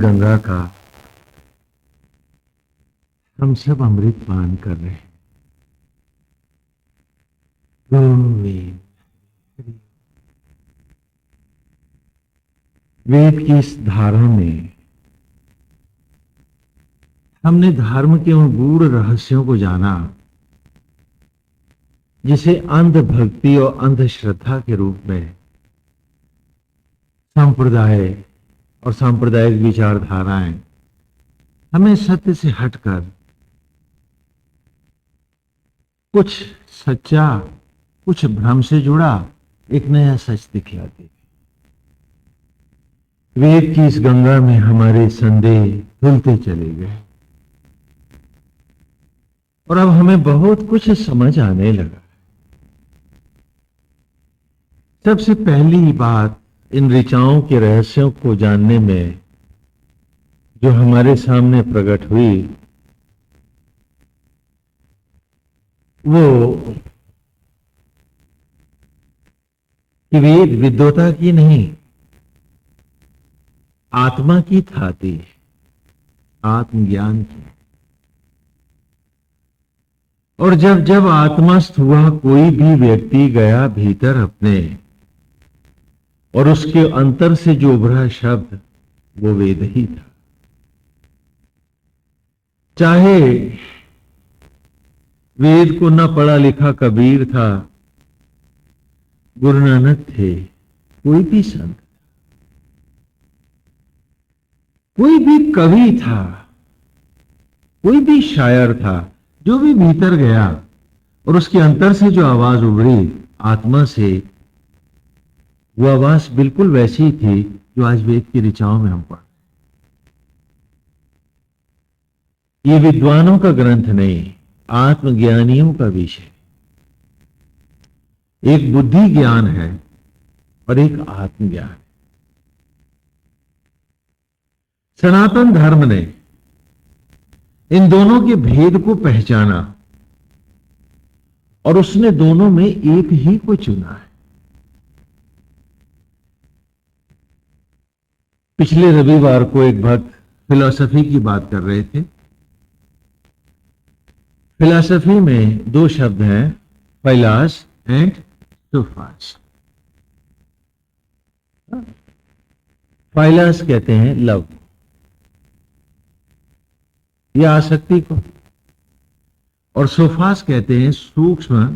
गंगा का हम सब अमृत पान कर रहे हैं। गोविंद। वेद की इस धारा में हमने धर्म के उन गूढ़ रहस्यों को जाना जिसे अंध भक्ति और अंधश्रद्धा के रूप में संप्रदाय और सांप्रदायिक विचारधाराएं हमें सत्य से हटकर कुछ सच्चा, कुछ भ्रम से जुड़ा एक नया सच दिखलाती। वेद की इस गंगा में हमारे संदेह धुलते चले गए और अब हमें बहुत कुछ समझ आने लगा। सबसे पहली बात इन ऋचाओं के रहस्यों को जानने में जो हमारे सामने प्रकट हुई वो कि वेद विद्वता की नहीं, आत्मा की थाती, आत्मज्ञान की। और जब जब आत्मस्थ हुआ कोई भी व्यक्ति गया भीतर अपने और उसके अंतर से जो उभरा शब्द वो वेद ही था। चाहे वेद को न पढ़ा लिखा कबीर था, गुरु नानक थे, कोई भी संत, कोई भी कवि था, कोई भी शायर था, जो भी भीतर गया और उसके अंतर से जो आवाज उभरी आत्मा से, वो आवाज बिल्कुल वैसी थी जो आज वेद की ऋचाओं में हम पढ़। ये विद्वानों का ग्रंथ नहीं, आत्मज्ञानियों का विषय। एक बुद्धि ज्ञान है और एक आत्मज्ञान। सनातन धर्म ने इन दोनों के भेद को पहचाना और उसने दोनों में एक ही को चुना है। पिछले रविवार को एक भक्त फिलॉसफी की बात कर रहे थे। फिलॉसफी में दो शब्द हैं, फाइलास एंड सोफास। फाइलास कहते हैं लव या आसक्ति को, और सोफास कहते हैं सूक्ष्म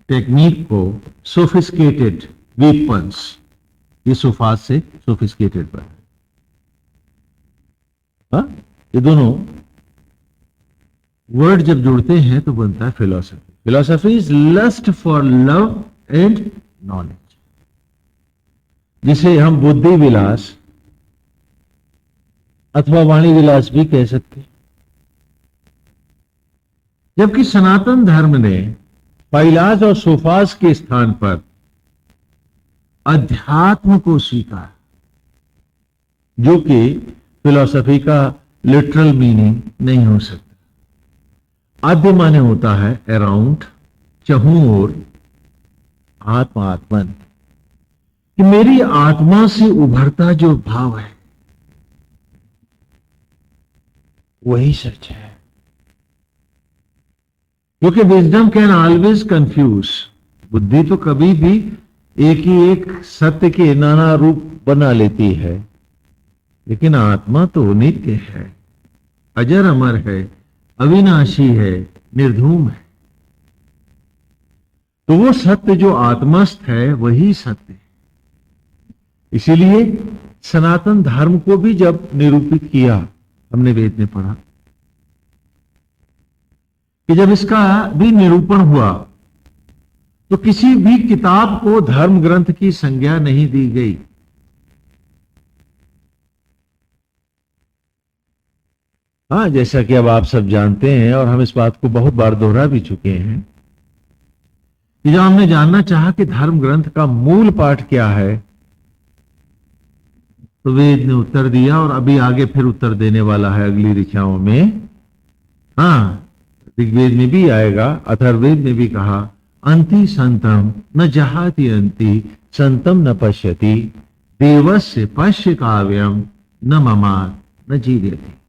टेक्निक को, सोफिस्केटेड वेपन्स। ये सोफास से सोफिस्केटेड पर, ये दोनों वर्ड जब जुड़ते हैं तो बनता है philosophy. Philosophy is lust for love and knowledge, जिसे हम बुद्धि विलास अथवा वाणी विलास भी कह सकते हैं। जबकि सनातन धर्म ने फाइलास और सोफास के स्थान पर अध्यात्म को स्वीकार, जो कि फिलॉसफी का लिटरल मीनिंग नहीं हो सकता। आद्य माने होता है अराउंड, चहु ओर, आत्मा आत्मन, कि मेरी आत्मा से उभरता जो भाव है वही सच है। क्योंकि विजडम कैन ऑलवेज कंफ्यूज, बुद्धि तो कभी भी एक ही एक सत्य के नाना रूप बना लेती है, लेकिन आत्मा तो नित्य है, अजर अमर है, अविनाशी है, निर्धूम है। तो वो सत्य जो आत्मस्थ है वही सत्य है। इसीलिए सनातन धर्म को भी जब निरूपित किया, हमने वेद में पढ़ा कि जब इसका भी निरूपण हुआ तो किसी भी किताब को धर्म ग्रंथ की संज्ञा नहीं दी गई। हाँ, जैसा कि अब आप सब जानते हैं और हम इस बात को बहुत बार दोहरा भी चुके हैं कि जब हमने जानना चाहा कि धर्म ग्रंथ का मूल पाठ क्या है, तो वेद ने उत्तर दिया और अभी आगे फिर उत्तर देने वाला है अगली ऋचाओं में। हाँ, ऋग्वेद में भी आएगा, अथर्ववेद में भी कहा, अंति संतम न जहाति अंति संतम न पश्यति देवस्य पश्य काव्यम न ममार न जीर्यते।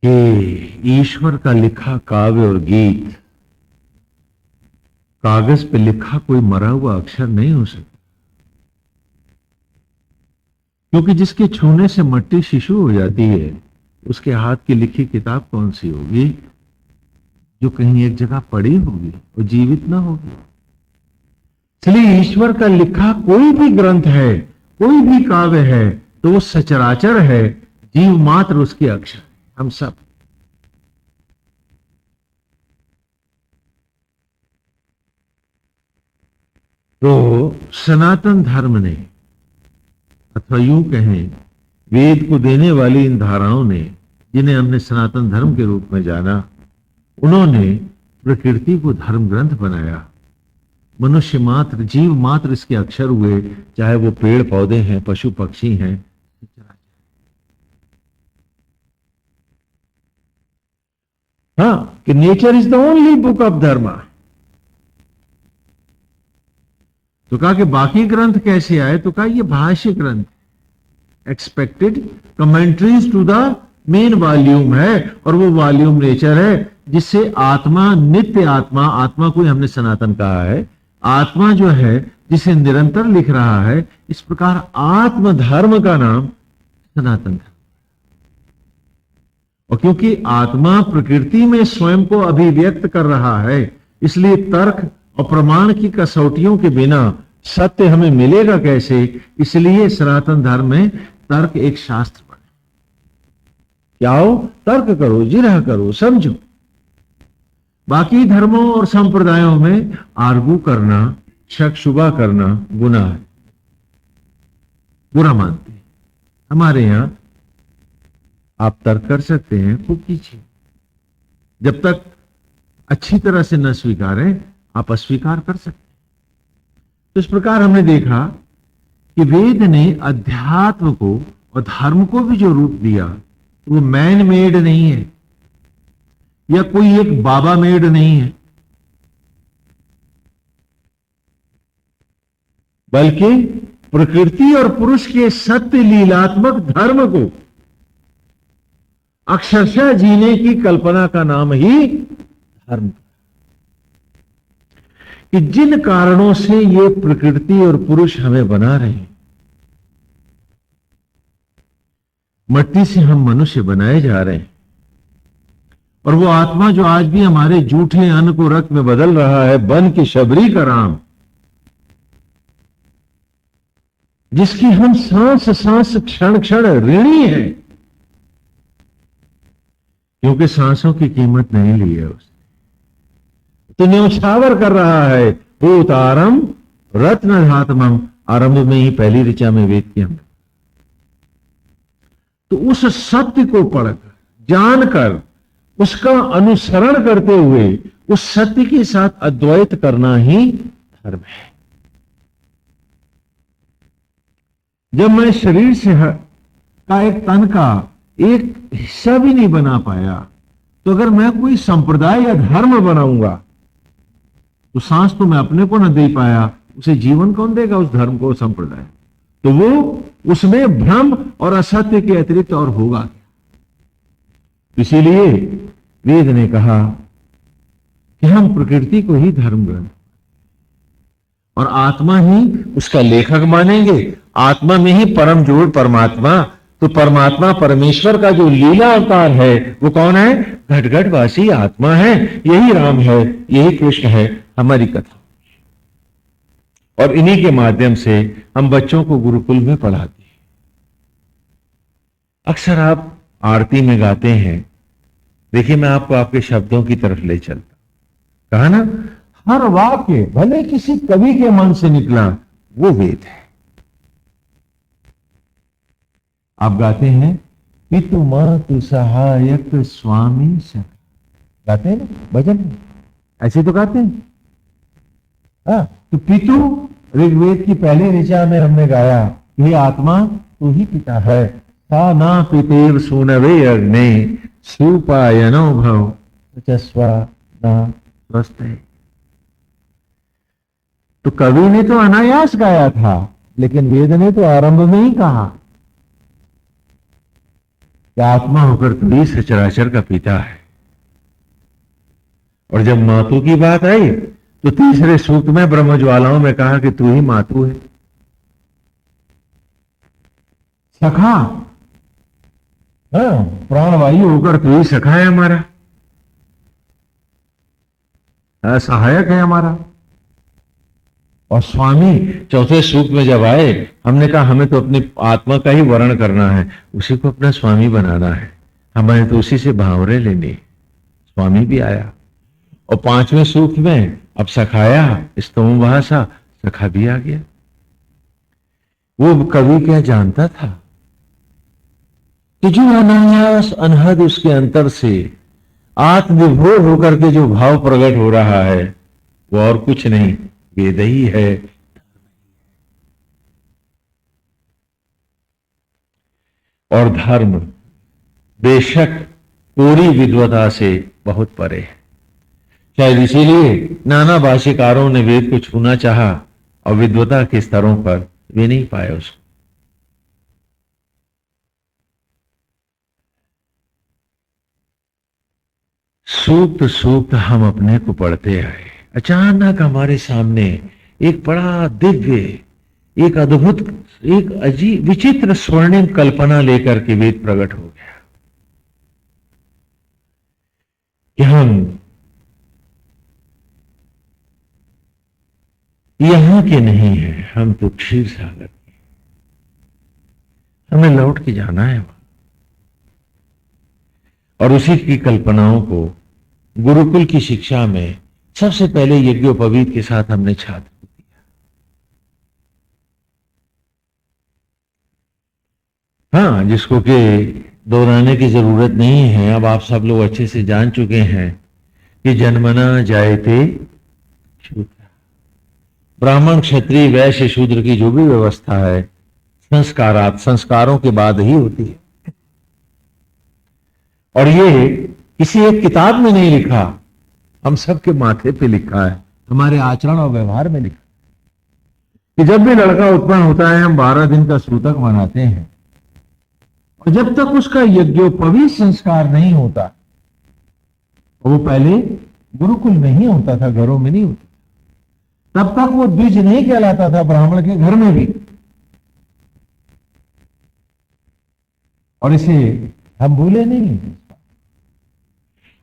कि ईश्वर का लिखा काव्य और गीत कागज पे लिखा कोई मरा हुआ अक्षर नहीं हो सकता, क्योंकि जिसके छूने से मट्टी शिशु हो जाती है, उसके हाथ की लिखी किताब कौन सी होगी जो कहीं एक जगह पड़ी होगी और जीवित ना होगी। इसलिए ईश्वर का लिखा कोई भी ग्रंथ है, कोई भी काव्य है, तो वो सचराचर है, जीव मात्र उसके अक्षर, हम सब। तो सनातन धर्म ने, अथवा यूं कहें वेद को देने वाली इन धाराओं ने, जिन्हें हमने सनातन धर्म के रूप में जाना, उन्होंने प्रकृति को धर्म ग्रंथ बनाया। मनुष्य मात्र, जीव मात्र इसके अक्षर हुए, चाहे वो पेड़ पौधे हैं, पशु पक्षी हैं। हाँ, कि nature is the only book of dharma. तो कहा कि बाकी ग्रंथ कैसे आए, तो कहा ये भाष्य ग्रंथ, expected commentaries to the main volume है, और वो वॉल्यूम नेचर है, जिससे आत्मा, नित्य आत्मा, आत्मा को हमने सनातन कहा है, आत्मा जो है जिसे निरंतर लिख रहा है, इस प्रकार आत्म धर्म का नाम सनातन धर्म। और क्योंकि आत्मा प्रकृति में स्वयं को अभिव्यक्त कर रहा है, इसलिए तर्क और प्रमाण की कसौटियों के बिना सत्य हमें मिलेगा कैसे, इसलिए सनातन धर्म में तर्क एक शास्त्र बने। क्या हो? तर्क करो, जिरह करो, समझो। बाकी धर्मों और संप्रदायों में आर्गू करना, शक शुबा करना गुनाह है, बुरा मानते हैं। हमारे यहां आप तर्क कर सकते हैं, खूब कीजिए, जब तक अच्छी तरह से न स्वीकारें आप अस्वीकार कर सकते हैं। तो इस प्रकार हमने देखा कि वेद ने अध्यात्म को और धर्म को भी जो रूप दिया, वो मैन मेड नहीं है, या कोई एक बाबा मेड नहीं है, बल्कि प्रकृति और पुरुष के सत्य लीलात्मक धर्म को अक्षरशः जीने की कल्पना का नाम ही धर्म। कि जिन कारणों से ये प्रकृति और पुरुष हमें बना रहे हैं, मट्टी से हम मनुष्य बनाए जा रहे हैं, और वो आत्मा जो आज भी हमारे जूठे अन्न को रक्त में बदल रहा है, बन की शबरी का राम, जिसकी हम सांस सांस क्षण क्षण ऋणी हैं, क्योंकि सांसों की कीमत नहीं ली है उसने, तो न्यौछावर कर रहा है। भूतारम रत्न धातमम, आरंभ में ही पहली ऋचा में वेद की हम, तो उस सत्य को पढ़कर, जानकर, उसका अनुसरण करते हुए उस सत्य के साथ अद्वैत करना ही धर्म है। जब मैं शरीर से का एक तन का एक हिस्सा भी नहीं बना पाया, तो अगर मैं कोई संप्रदाय या धर्म बनाऊंगा, तो सांस तो मैं अपने को ना दे पाया, उसे जीवन कौन देगा उस धर्म को, संप्रदाय? तो वो उसमें भ्रम और असत्य के अतिरिक्त और होगा। इसीलिए वेद ने कहा कि हम प्रकृति को ही धर्म ग्रंथ और आत्मा ही उसका लेखक मानेंगे। आत्मा में ही परम जोड़ परमात्मा, तो परमात्मा परमेश्वर का जो लीला अवतार है वो कौन है? घट घट वासी आत्मा है, यही राम है, यही कृष्ण है, हमारी कथा। और इन्हीं के माध्यम से हम बच्चों को गुरुकुल में पढ़ाते हैं। अक्सर आप आरती में गाते हैं, देखिए मैं आपको आपके शब्दों की तरफ ले चलता, कहा ना, हर वाक्य भले किसी कवि के मन से निकला वो वेद है। आप गाते हैं पितु मातु सहायक स्वामी सखा, गाते हैं ना भजन में, ऐसे तो गाते हैं। तो पितु ऋग्वेद की पहले ऋचा में हमने गाया, हे आत्मा तू ही पिता है, सा ना पितेव सुनवे अग्ने सुपायनो भव चस्वा ना स्वस्थ है। तो कवि ने तो अनायास गाया था, लेकिन वेद ने तो आरंभ में ही कहा कि आत्मा होकर तू ही सचराचर का पिता है। और जब मातु की बात आई तो तीसरे सूक्त में ब्रह्म ज्वालाओं में कहा कि तू ही मातु है। सखा, प्राणवायु होकर तू ही सखा है हमारा, सहायक है हमारा। और स्वामी चौथे सूक्त में जब आए, हमने कहा हमें तो अपनी आत्मा का ही वर्ण करना है, उसी को अपना स्वामी बनाना है, हमें तो उसी से भावरे लेनी। स्वामी भी आया। और पांचवें सूक्त में अब सखाया स्तोम भाषा, सखा भी आ गया। वो कवि क्या जानता था कि जो अनायास अनहद उसके अंतर से आत्मविभोर होकर के जो भाव प्रकट हो रहा है वो और कुछ नहीं, वेद ही है। और धर्म बेशक पूरी विद्वता से बहुत परे है। शायद इसीलिए नाना भाष्यकारों ने वेद को छूना चाहा और विद्वता के स्तरों पर वे नहीं पाए उसको। सूक्त सूक्त हम अपने को पढ़ते आए, अचानक हमारे सामने एक बड़ा दिव्य, एक अद्भुत, एक अजीब विचित्र स्वर्णिम कल्पना लेकर के वेद प्रकट हो गया कि हम यहां के नहीं हैं, हम तो क्षीर सागर के, हमें लौट के जाना है वहां। और उसी की कल्पनाओं को गुरुकुल की शिक्षा में सबसे पहले यज्ञोपवीत के साथ हमने छात्र को दिया। हाँ, जिसको कि दोहराने की जरूरत नहीं है, अब आप सब लोग अच्छे से जान चुके हैं कि जन्मना जायते शूद्र, ब्राह्मण क्षत्रिय वैश्य शूद्र की जो भी व्यवस्था है संस्कारात, संस्कारों के बाद ही होती है। और ये किसी एक किताब में नहीं लिखा, हम सबके माथे पे लिखा है, हमारे आचरण और व्यवहार में लिखा कि जब भी लड़का उत्पन्न होता है हम 12 दिन का सूतक मनाते हैं, और जब तक उसका यज्ञोपवीत संस्कार नहीं होता, वो पहले गुरुकुल में ही होता था, घरों में नहीं होता, तब तक वो द्विज नहीं कहलाता था ब्राह्मण के घर में भी। और इसे हम भूले नहीं।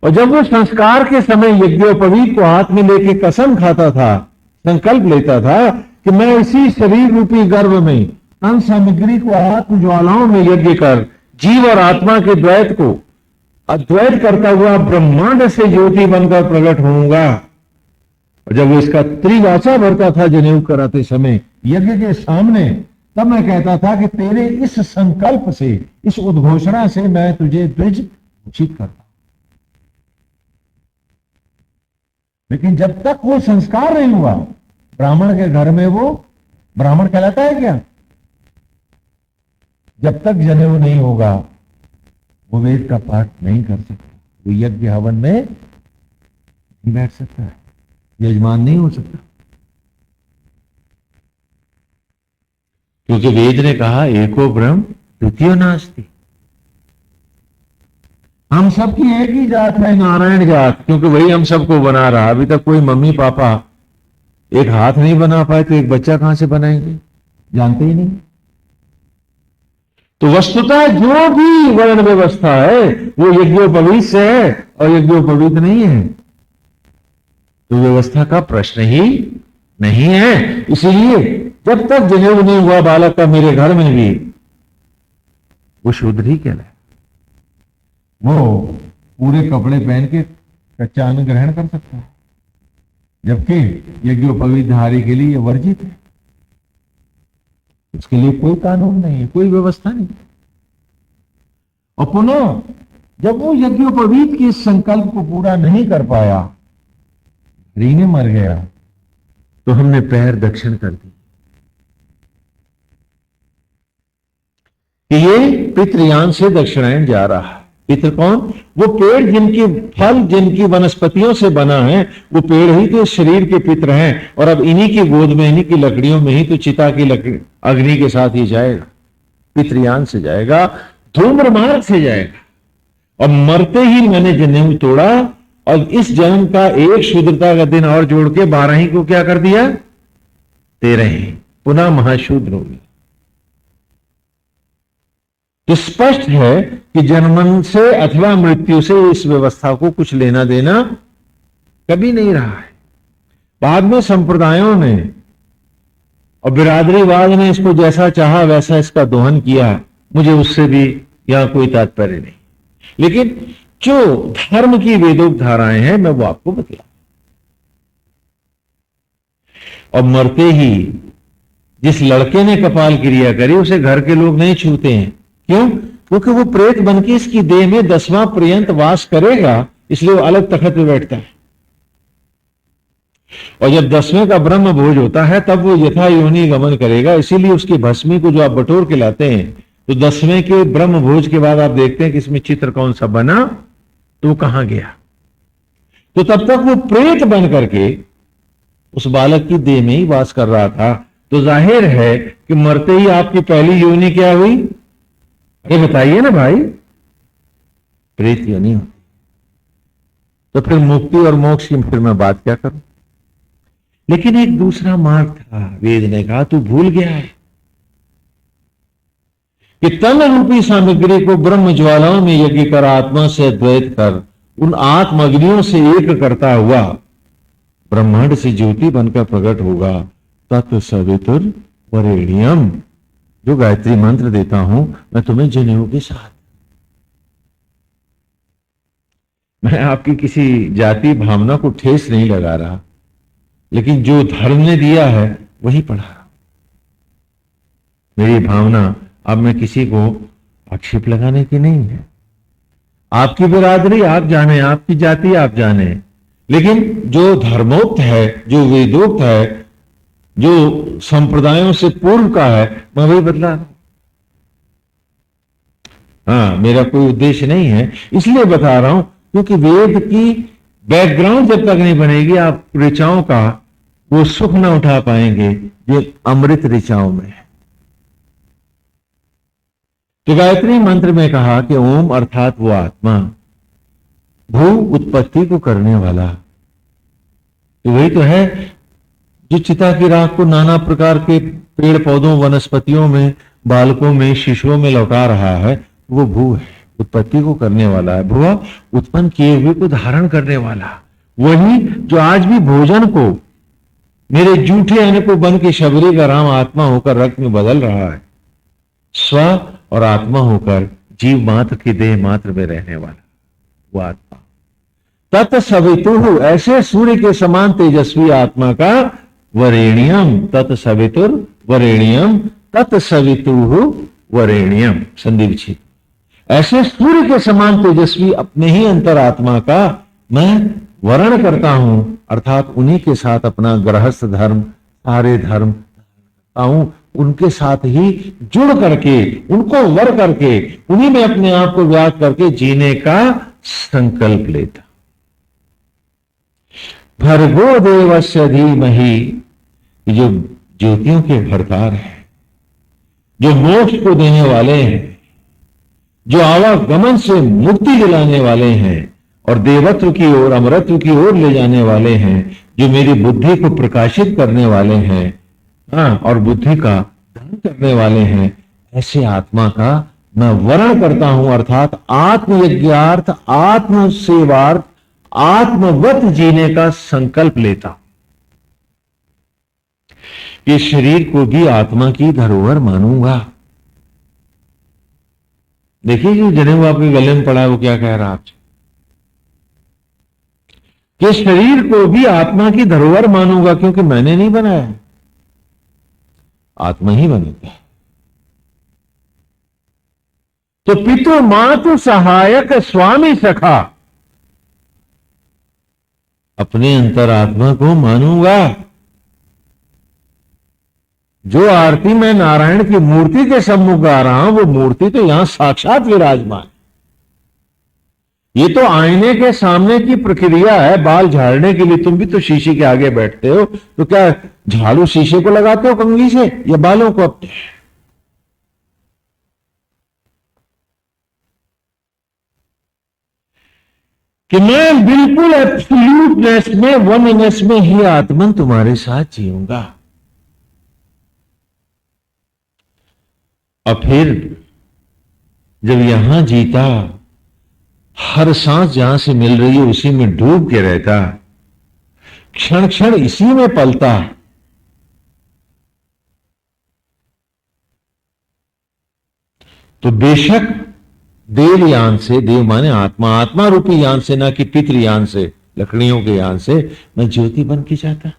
और जब वो संस्कार के समय यज्ञोपवीत को हाथ में लेके कसम खाता था, संकल्प लेता था कि मैं इसी शरीर रूपी गर्भ में तन सामग्री को आत्म ज्वालाओं में यज्ञ कर जीव और आत्मा के द्वैत को अद्वैत करता हुआ ब्रह्मांड से ज्योति बनकर प्रकट होऊंगा। और जब वो इसका त्रिवाचा भरता था जनेऊ कराते समय यज्ञ के सामने, तब मैं कहता था कि तेरे इस संकल्प से, इस उद्घोषणा से मैं तुझे द्विज घोषित करता। लेकिन जब तक वो संस्कार नहीं हुआ, ब्राह्मण के घर में वो ब्राह्मण कहलाता है क्या? जब तक जनेऊ नहीं होगा वो वेद का पाठ नहीं कर सकता, वो यज्ञ हवन में नहीं बैठ सकता, यजमान नहीं हो सकता। क्योंकि वेद ने कहा एको ब्रह्म द्वितीयो नास्ति। हम सबकी एक ही जात है, नारायण जात, क्योंकि वही हम सबको बना रहा। अभी तक कोई मम्मी पापा एक हाथ नहीं बना पाए तो एक बच्चा कहां से बनाएंगे, जानते ही नहीं। तो वस्तुतः जो भी वर्ण व्यवस्था है वो यज्ञोपवीत से है और यज्ञोपवीत नहीं है तो व्यवस्था का प्रश्न ही नहीं है। इसीलिए जब तक जनेऊ नहीं हुआ बालक का मेरे घर में भी, वो शूद्र ही कहलाए। वो पूरे कपड़े पहन के कच्चा अन्न ग्रहण कर सकता है, जबकि यज्ञोपवीत धारी के लिए वर्जित है। उसके लिए कोई कानून नहीं है, कोई व्यवस्था नहीं। और पुनः जब वो यज्ञोपवीत के संकल्प को पूरा नहीं कर पाया, रीने मर गया, तो हमने पैर दक्षिण कर दी कि ये पितृयान से दक्षिणायन जा रहा है। पितृ कौन? वो पेड़ जिनकी फल, जिनकी वनस्पतियों से बना है, वो पेड़ ही तो शरीर के पितृ हैं। और अब इन्हीं की गोद में, इन्हीं की लकड़ियों में ही तो चिता की लकड़ी अग्नि के साथ ही जाएगा, पितृयान से जाएगा, धूम्र मार्ग से जाएगा। और मरते ही मैंने जनेऊ तोड़ा और इस जन्म का एक शूद्रता का दिन और जोड़ के 12 ही को क्या कर दिया? 13 ही, पुनः महाशूद्र हो गया। तो स्पष्ट है कि जन्म से अथवा मृत्यु से इस व्यवस्था को कुछ लेना देना कभी नहीं रहा है। बाद में संप्रदायों ने और बिरादरीवाद ने इसको जैसा चाहा वैसा इसका दोहन किया, मुझे उससे भी यहां कोई तात्पर्य नहीं। लेकिन जो धर्म की वेदोक्त धाराएं हैं मैं वो आपको बतला। और मरते ही जिस लड़के ने कपाल क्रिया करी उसे घर के लोग नहीं छूते हैं। क्यों? क्योंकि वो प्रेत बन के इसकी देह में 10वां पर्यंत वास करेगा, इसलिए वो अलग तखत पे बैठता है। और जब 10वें का ब्रह्म भोज होता है तब वो यथा योनि गमन करेगा। इसीलिए उसकी भस्मी को जो आप बटोर के लाते हैं, तो 10वें के ब्रह्म भोज के बाद आप देखते हैं कि इसमें चित्र कौन सा बना, तो वो कहां गया। तो तब तक वो प्रेत बन करके उस बालक की देह में ही वास कर रहा था। तो जाहिर है कि मरते ही आपकी पहली योनि क्या हुई? ये बताइए ना भाई, प्रेत योनि होती। तो फिर मुक्ति और मोक्ष की फिर मैं बात क्या करूं। लेकिन एक दूसरा मार्ग था। वेद ने कहा तू भूल गया है कि तन रूपी सामग्री को ब्रह्म ज्वालाओं में यज्ञ कर आत्मा से द्वैत कर उन आत्म अग्नियों से एक करता हुआ ब्रह्मांड से ज्योति बनकर प्रकट होगा। तत्सवितुर वरेण्यम, जो गायत्री मंत्र देता हूं मैं तुम्हें जनेऊ के साथ। मैं आपकी किसी जाति भावना को ठेस नहीं लगा रहा, लेकिन जो धर्म ने दिया है वही पढ़ा। मेरी भावना अब मैं किसी को आक्षेप लगाने की नहीं है। आपकी बिरादरी आप जाने, आपकी जाति आप जाने, लेकिन जो धर्मोक्त है, जो वेदोक्त है, जो संप्रदायों से पूर्व का है, मैं वही बदला रहा हूं। हाँ, मेरा कोई उद्देश्य नहीं है, इसलिए बता रहा हूं क्योंकि वेद की बैकग्राउंड जब तक नहीं बनेगी आप ऋचाओं का वो सुख ना उठा पाएंगे जो अमृत ऋचाओं में है। तो गायत्री मंत्र में कहा कि ओम अर्थात वो आत्मा, भू उत्पत्ति को करने वाला, तो वही तो है जो चिता की राख को नाना प्रकार के पेड़ पौधों, वनस्पतियों में, बालकों में, शिशुओं में लौटा रहा है। वो भू है, उत्पत्ति को करने वाला है। भुआ उत्पन्न किए हुए को धारण करने वाला, वही जो आज भी भोजन को मेरे जूठे अन्न को बन के शबरी का राम आत्मा होकर रक्त में बदल रहा है। स्व और आत्मा होकर जीव मात्र की देह मात्र में रहने वाला वो आत्मा। तत्सवितुः, ऐसे सूर्य के समान तेजस्वी आत्मा का वरेण्यम, तत्सवितुर वरेण्यम, तत्सवितुः वरेण्यम, संधि विच्छेद। ऐसे सूर्य के समान तेजस्वी अपने ही अंतरात्मा का मैं वर्ण करता हूं, अर्थात उन्हीं के साथ अपना गृहस्थ धर्म, सारे धर्म करता हूं, उनके साथ ही जुड़ करके, उनको वर करके, उन्हीं में अपने आप को व्याप्त करके जीने का संकल्प लेता। भर्गो देवस्य धीमहि, जो ज्योतियों के भरतार हैं, जो मोक्ष को देने वाले हैं, जो आवागमन से मुक्ति दिलाने वाले हैं और देवत्व की ओर, अमरत्व की ओर ले जाने वाले हैं, जो मेरी बुद्धि को प्रकाशित करने वाले हैं, हाँ, और बुद्धि का दान करने वाले हैं, ऐसे आत्मा का मैं वर्ण करता हूं, अर्थात आत्मयज्ञार्थ, आत्म सेवार्थ, आत्मवत जीने का संकल्प लेता। ये शरीर को भी आत्मा की धरोहर मानूंगा। देखिए जो जनेऊ आपके गले में पड़ा है वो क्या कह रहा है आपसे, कि शरीर को भी आत्मा की धरोहर मानूंगा, क्योंकि मैंने नहीं बनाया है, आत्मा ही बनाता है। तो पितु मातु सहायक स्वामी सखा, अपने अंतरात्मा को मानूंगा। जो आरती में नारायण की मूर्ति के सम्मुख गा रहा हूं, वो मूर्ति तो यहां साक्षात विराजमान है। ये तो आईने के सामने की प्रक्रिया है बाल झाड़ने के लिए। तुम भी तो शीशे के आगे बैठते हो, तो क्या झाड़ू शीशे को लगाते हो कंघी से या बालों को अपने? कि मैं बिल्कुल एब्सोल्यूटनेस में, वननेस में ही आत्मन तुम्हारे साथ जीऊंगा। और फिर जब यहां जीता, हर सांस जहां से मिल रही है उसी में डूब के रहता, क्षण क्षण इसी में पलता, तो बेशक देव यान से, देव माने आत्मा, आत्मा रूपी यान से, ना कि पितृयान से, लकड़ियों के यान से, मैं ज्योति बन के जाता।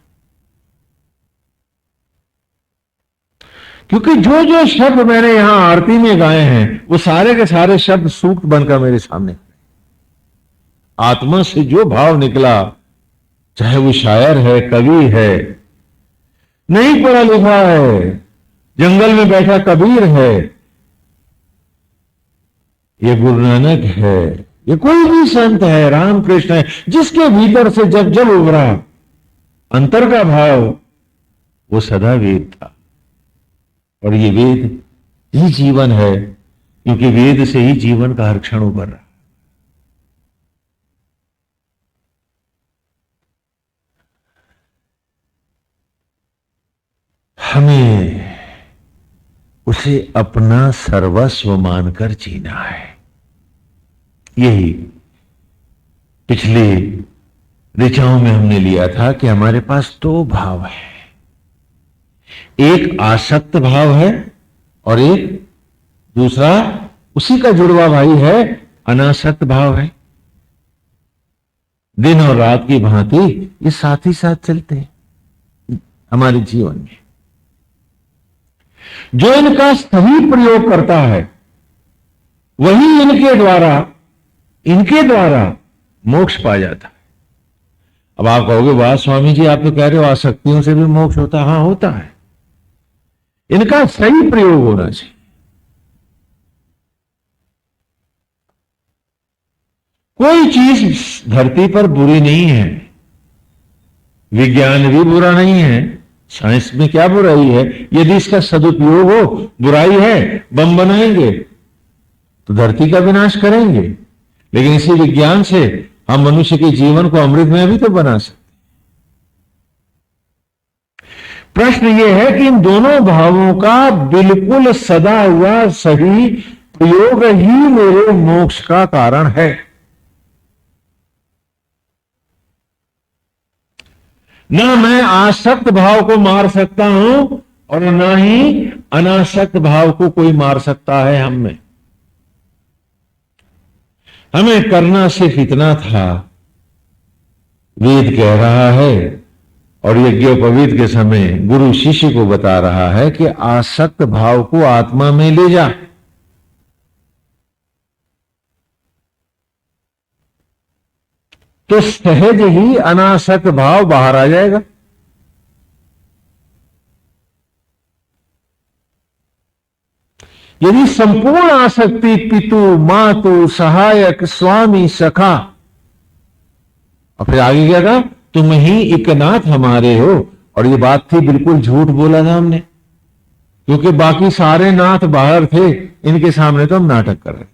क्योंकि जो जो शब्द मैंने यहां आरती में गाए हैं वो सारे के सारे शब्द सूक्त बनकर मेरे सामने, आत्मा से जो भाव निकला, चाहे वो शायर है, कवि है, नहीं पढ़ा लिखा है, जंगल में बैठा कबीर है, ये गुरु नानक है, ये कोई भी संत है, रामकृष्ण है, जिसके भीतर से जब जब उभरा अंतर का भाव, वो सदा वेद था। और ये वेद ही जीवन है, क्योंकि वेद से ही जीवन का हर क्षण उभर रहा। हमें उसे अपना सर्वस्व मानकर जीना है। यही पिछले ऋचाओं में हमने लिया था कि हमारे पास दो भाव है, एक आसक्त भाव है और एक दूसरा उसी का जुड़वा भाई है, अनासक्त भाव है। दिन और रात की भांति ये साथ ही साथ चलते हैं हमारे जीवन में। जो इनका सही प्रयोग करता है वही इनके द्वारा मोक्ष पा जाता है। अब आप कहोगे, वाह स्वामी जी, आप तो कह रहे हो आसक्तियों से भी मोक्ष होता है। हाँ, होता है, इनका सही प्रयोग होना चाहिए। कोई चीज धरती पर बुरी नहीं है, विज्ञान भी बुरा नहीं है, साइंस में क्या बुराई है? यदि इसका सदुपयोग हो, बुराई है, बम बनाएंगे तो धरती का विनाश करेंगे, लेकिन इसी विज्ञान से हम मनुष्य के जीवन को अमृतमय भी तो बना सकते। प्रश्न यह है कि इन दोनों भावों का बिल्कुल सदा हुआ सही प्रयोग ही मेरे मोक्ष का कारण है। ना मैं आसक्त भाव को मार सकता हूं और ना ही अनासक्त भाव को कोई मार सकता है हम में। हमें करना सिर्फ इतना था, वेद कह रहा है और यज्ञोपवीत के समय गुरु शिष्य को बता रहा है कि आसक्त भाव को आत्मा में ले जा। तो सहज ही अनासक्त भाव बाहर आ जाएगा। यदि संपूर्ण आसक्ति पितु, मातु, सहायक, स्वामी, सखा, और फिर आगे क्या कहा? तुम ही एक नाथ हमारे हो। और ये बात थी, बिल्कुल झूठ बोला था हमने, क्योंकि बाकी सारे नाथ बाहर थे, इनके सामने तो हम नाटक कर रहे थे।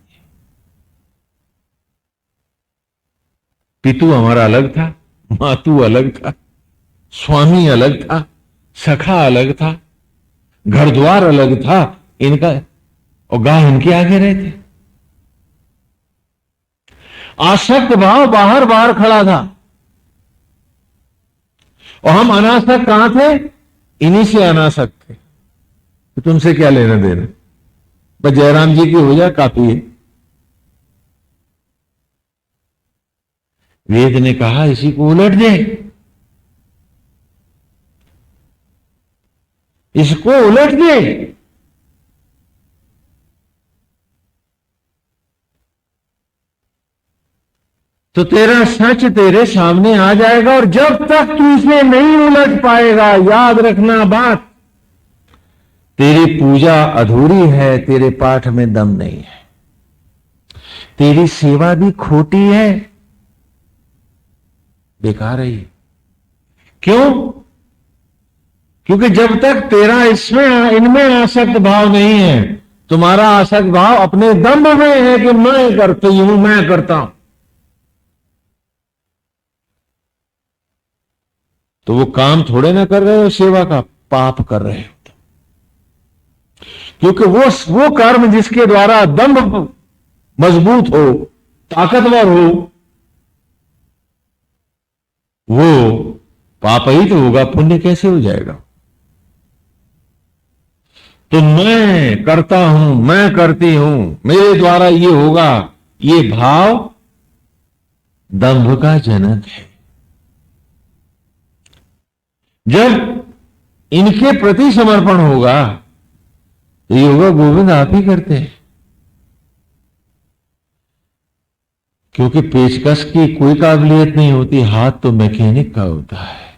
पितु हमारा अलग था, मातु अलग था, स्वामी अलग था, सखा अलग था, घर द्वार अलग था इनका, और गाय इनके आगे रहे थे। आसक्त भाव बाहर बाहर खड़ा था और हम अनासक्त कहां थे? इन्हीं से अनासक्त थे। तो तुमसे क्या लेना देना? बस जयराम जी की हो जाए काफी है। वेद ने कहा इसी को उलट दे, इसको उलट दे। तो तेरा सच तेरे सामने आ जाएगा। और जब तक तू इसे नहीं उलट पाएगा, याद रखना बात, तेरी पूजा अधूरी है, तेरे पाठ में दम नहीं है। तेरी सेवा भी खोटी है, बेकार है ये। क्यों? क्योंकि जब तक तेरा इनमें आसक्त भाव नहीं है, तुम्हारा आसक्त भाव अपने दम्भ में है कि मैं करती हूं, मैं करता हूं, तो वो काम थोड़े ना कर रहे हो, सेवा का पाप कर रहे हो। क्योंकि वो कर्म जिसके द्वारा दम्भ मजबूत हो, ताकतवर हो, वो पाप ही तो होगा, पुण्य कैसे हो जाएगा? तो मैं करता हूं, मैं करती हूं, मेरे द्वारा ये होगा, ये भाव दंभ का जनक है। जब इनके प्रति समर्पण होगा तो ये होगा गोविंद आप ही करते हैं। क्योंकि पेचकस की कोई काबिलियत नहीं होती, हाथ तो मैकेनिक का होता है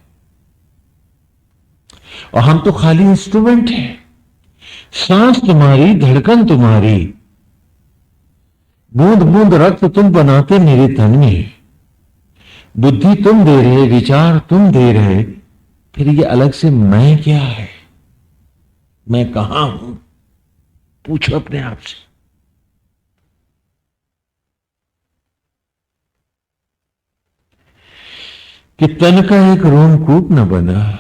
और हम तो खाली इंस्ट्रूमेंट हैं। सांस तुम्हारी, धड़कन तुम्हारी, बूंद बूंद रक्त तुम बनाते मेरे तन में, बुद्धि तुम दे रहे, विचार तुम दे रहे, फिर ये अलग से मैं क्या है, मैं कहां हूं? पूछो अपने आप से। कि तन का एक रोमकूप न बना,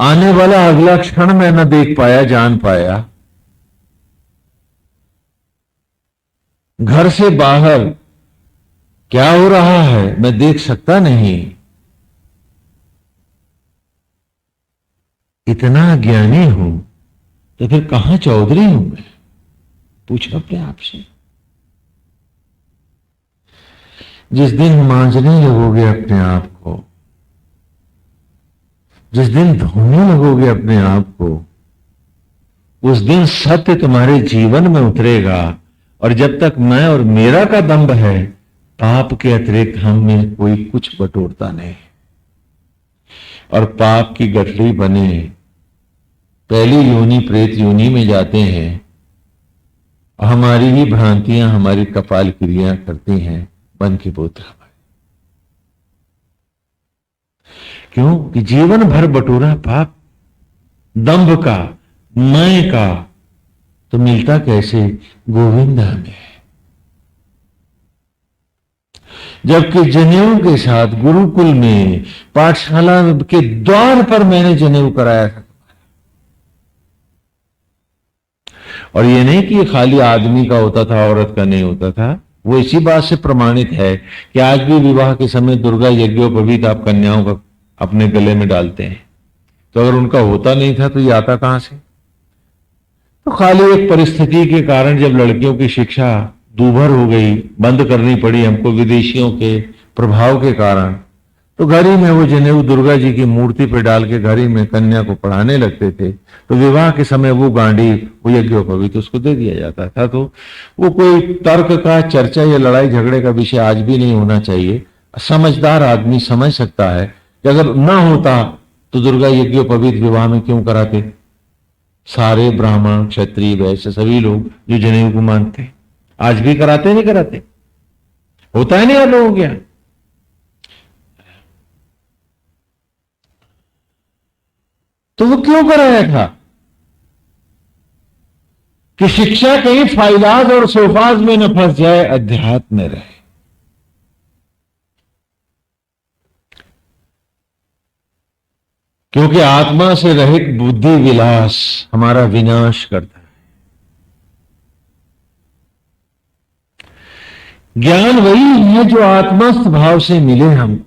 आने वाला अगला क्षण मैं न देख पाया, जान पाया, घर से बाहर क्या हो रहा है मैं देख सकता नहीं, इतना ज्ञानी हूं तो फिर कहां चौधरी हूं मैं? पूछो अपने आप से। जिस दिन मांझने लगोगे अपने आप को, जिस दिन धोने लगोगे अपने आप को, उस दिन सत्य तुम्हारे जीवन में उतरेगा। और जब तक मैं और मेरा का दंभ है, पाप के अतिरिक्त हम में कोई कुछ बटोरता नहीं, और पाप की गठरी बने पहली योनि प्रेत योनि में जाते हैं। हमारी ही भ्रांतियां हमारी कपाल क्रिया करती हैं, बन के पुत्र हमारे। क्यों? कि जीवन भर बटोरा पाप, दंभ का, मैं का, तो मिलता कैसे? गोविंद हमें। जबकि जनेऊ के साथ गुरुकुल में, पाठशाला के द्वार पर मैंने जनेऊ कराया था। और ये नहीं कि ये खाली आदमी का होता था, औरत का नहीं होता था। वो इसी बात से प्रमाणित है कि आज भी विवाह के समय दुर्गा यज्ञोपवीत आप कन्याओं का अपने गले में डालते हैं। तो अगर उनका होता नहीं था तो ये आता कहां से? तो खाली एक परिस्थिति के कारण जब लड़कियों की शिक्षा दूभर हो गई, बंद करनी पड़ी हमको विदेशियों के प्रभाव के कारण, तो घर ही में वो जनेऊ दुर्गा जी की मूर्ति पे डाल के घर ही में कन्या को पढ़ाने लगते थे। तो विवाह के समय वो गांडी, वो यज्ञोपवीत उसको दे दिया जाता था। तो वो कोई तर्क का, चर्चा या लड़ाई झगड़े का विषय आज भी नहीं होना चाहिए। समझदार आदमी समझ सकता है कि अगर ना होता तो दुर्गा यज्ञोपवीत विवाह में क्यों कराते? सारे ब्राह्मण, क्षत्रिय, वैश्य सभी लोग जो जनेऊ को मानते, आज भी कराते नहीं कराते? होता है नहीं आप लोगों के यहां? तो वो क्यों कराया था? कि शिक्षा कहीं फाइलाज और सोफाज में न फंस जाए, अध्यात्म में रहे। क्योंकि आत्मा से रहित बुद्धि विलास हमारा विनाश करता है। ज्ञान वही है जो आत्मस्थ भाव से मिले हम,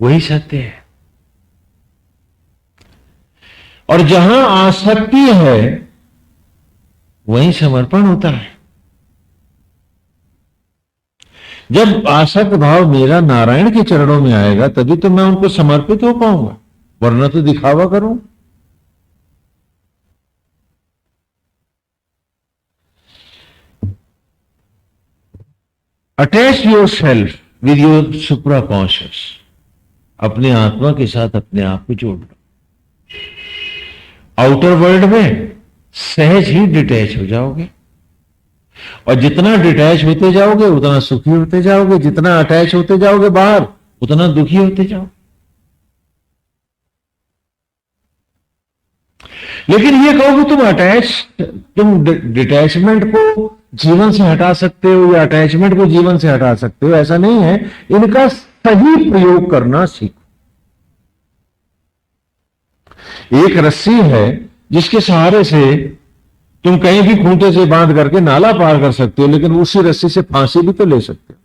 वही सत्य है। और जहां आसक्ति है वहीं समर्पण होता है। जब आसक्त भाव मेरा नारायण के चरणों में आएगा तभी तो मैं उनको समर्पित हो पाऊंगा, वरना तो दिखावा करूं। Attach your self with your supra conscious. अपने आत्मा के साथ अपने आप को जोड़ लो। आउटर वर्ल्ड में सहज ही डिटैच हो जाओगे। और जितना डिटैच होते जाओगे उतना सुखी होते जाओगे, जितना अटैच होते जाओगे बाहर उतना दुखी होते जाओगे। लेकिन ये कहो कि तुम डिटैचमेंट को जीवन से हटा सकते हो या अटैचमेंट को जीवन से हटा सकते हो, ऐसा नहीं है। इनका सही प्रयोग करना सीखो। एक रस्सी है जिसके सहारे से तुम कहीं भी खूंटे से बांध करके नाला पार कर सकते हो, लेकिन उसी रस्सी से फांसी भी तो ले सकते हो।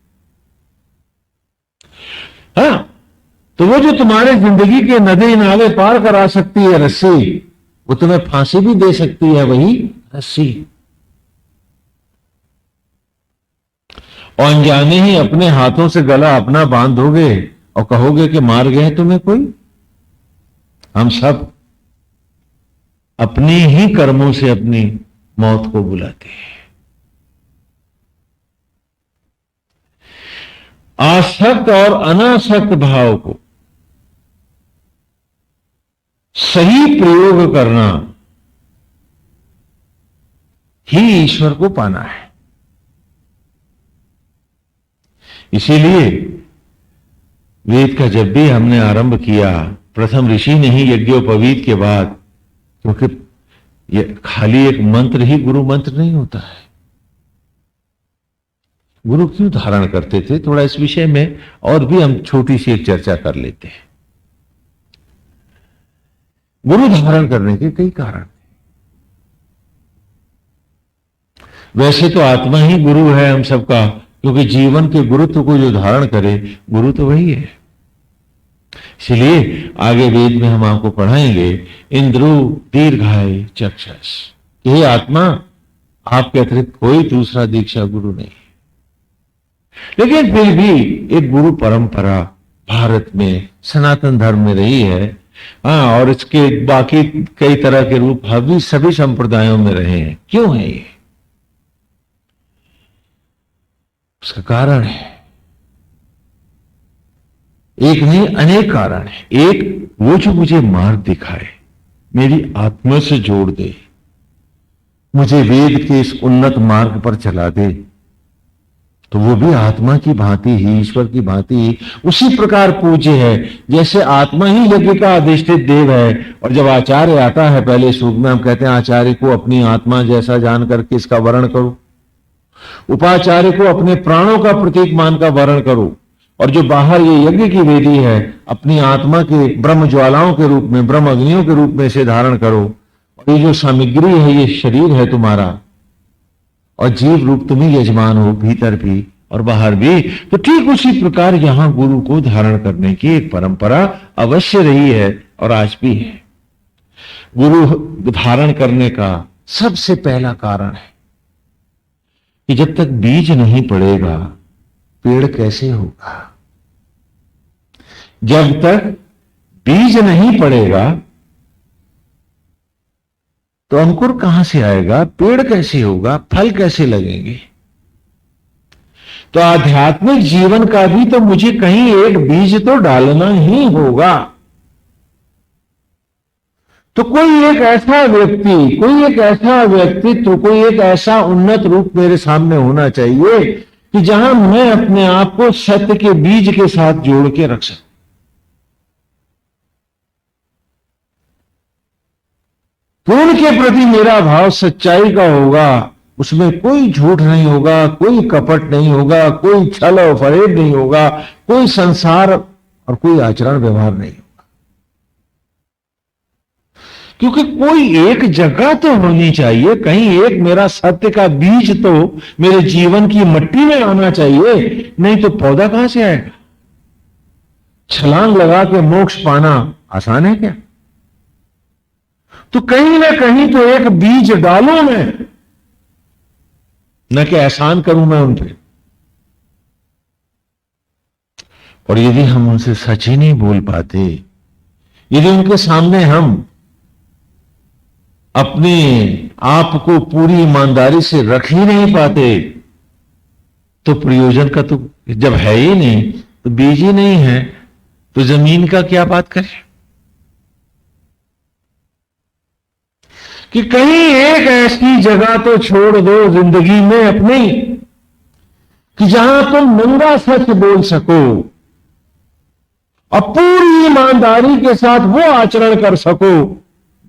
हाँ, तो वो जो तुम्हारे जिंदगी के नदी नाले पार करा सकती है रस्सी, वो तुम्हें फांसी भी दे सकती है वही रस्सी। और अनजाने ही अपने हाथों से गला अपना बांध दोगे और कहोगे कि मार गए तुम्हें कोई। हम सब अपने ही कर्मों से अपनी मौत को बुलाते हैं। आसक्त और अनासक्त भाव को सही प्रयोग करना ही ईश्वर को पाना है। इसीलिए वेद का जब भी हमने आरंभ किया, प्रथम ऋषि ने ही यज्ञोपवीत के बाद, क्योंकि ये खाली एक मंत्र ही गुरु मंत्र नहीं होता है। गुरु क्यों धारण करते थे, थोड़ा इस विषय में और भी हम छोटी सी एक चर्चा कर लेते हैं। गुरु धारण करने के कई कारण हैं। वैसे तो आत्मा ही गुरु है हम सबका, क्योंकि जीवन के गुरुत्व को जो धारण करे गुरु तो वही है। इसलिए आगे वेद में हम आपको पढ़ाएंगे, इंद्रो दीर्घाय चक्षस, ये आत्मा आपके अतिरिक्त कोई दूसरा दीक्षा गुरु नहीं। लेकिन फिर भी एक गुरु परंपरा भारत में सनातन धर्म में रही है। हाँ, और इसके बाकी कई तरह के रूप अभी सभी संप्रदायों में रहे हैं। क्यों है ये? उसका कारण है, एक नहीं अनेक कारण है। एक, वो जो मुझे मार्ग दिखाए, मेरी आत्मा से जोड़ दे, मुझे वेद के इस उन्नत मार्ग पर चला दे, तो वो भी आत्मा की भांति ही, ईश्वर की भांति ही उसी प्रकार पूज्य है जैसे आत्मा ही यज्ञ का अधिष्ठित देव है। और जब आचार्य आता है पहले श्लोक में हम कहते हैं आचार्य को अपनी आत्मा जैसा जान करके इसका वर्ण करो, उपाचार्य को अपने प्राणों का प्रतीक मानकर वर्ण करो, और जो बाहर ये यज्ञ की वेदी है अपनी आत्मा के ब्रह्म ज्वालाओं के रूप में, ब्रह्म अग्नियों के रूप में इसे धारण करो। और ये जो सामग्री है, ये शरीर है तुम्हारा, और जीव रूप तुम ही यजमान हो, भीतर भी और बाहर भी। तो ठीक उसी प्रकार यहां गुरु को धारण करने की एक परंपरा अवश्य रही है और आज भी है। गुरु धारण करने का सबसे पहला कारण है कि जब तक बीज नहीं पड़ेगा पेड़ कैसे होगा। जब तक बीज नहीं पड़ेगा तो अंकुर कहां से आएगा, पेड़ कैसे होगा, फल कैसे लगेंगे। तो आध्यात्मिक जीवन का भी तो मुझे कहीं एक बीज तो डालना ही होगा। तो कोई एक ऐसा व्यक्ति, कोई एक ऐसा व्यक्तित्व, कोई एक ऐसा उन्नत रूप मेरे सामने होना चाहिए कि जहां मैं अपने आप को सत्य के बीज के साथ जोड़ के रख सकूं। पूर्ण के प्रति मेरा भाव सच्चाई का होगा, उसमें कोई झूठ नहीं होगा, कोई कपट नहीं होगा, कोई छल और फरेब नहीं होगा, कोई संसार और कोई आचरण व्यवहार नहीं होगा। क्योंकि कोई एक जगह तो होनी चाहिए, कहीं एक मेरा सत्य का बीज तो मेरे जीवन की मिट्टी में आना चाहिए, नहीं तो पौधा कहां से आएगा। छलांग लगा के मोक्ष पाना आसान है क्या? तो कहीं ना कहीं तो एक बीज डालूं मैं, न कि एहसान करूं मैं उन पे। और यदि हम उनसे सच ही नहीं बोल पाते, यदि उनके सामने हम अपने आप को पूरी ईमानदारी से रख ही नहीं पाते, तो प्रयोजन का तो जब है ही नहीं, तो बीज ही नहीं है, तो जमीन का क्या बात करें। कि कहीं एक ऐसी जगह तो छोड़ दो जिंदगी में अपनी कि जहां तुम नंगा सच बोल सको और पूरी ईमानदारी के साथ वो आचरण कर सको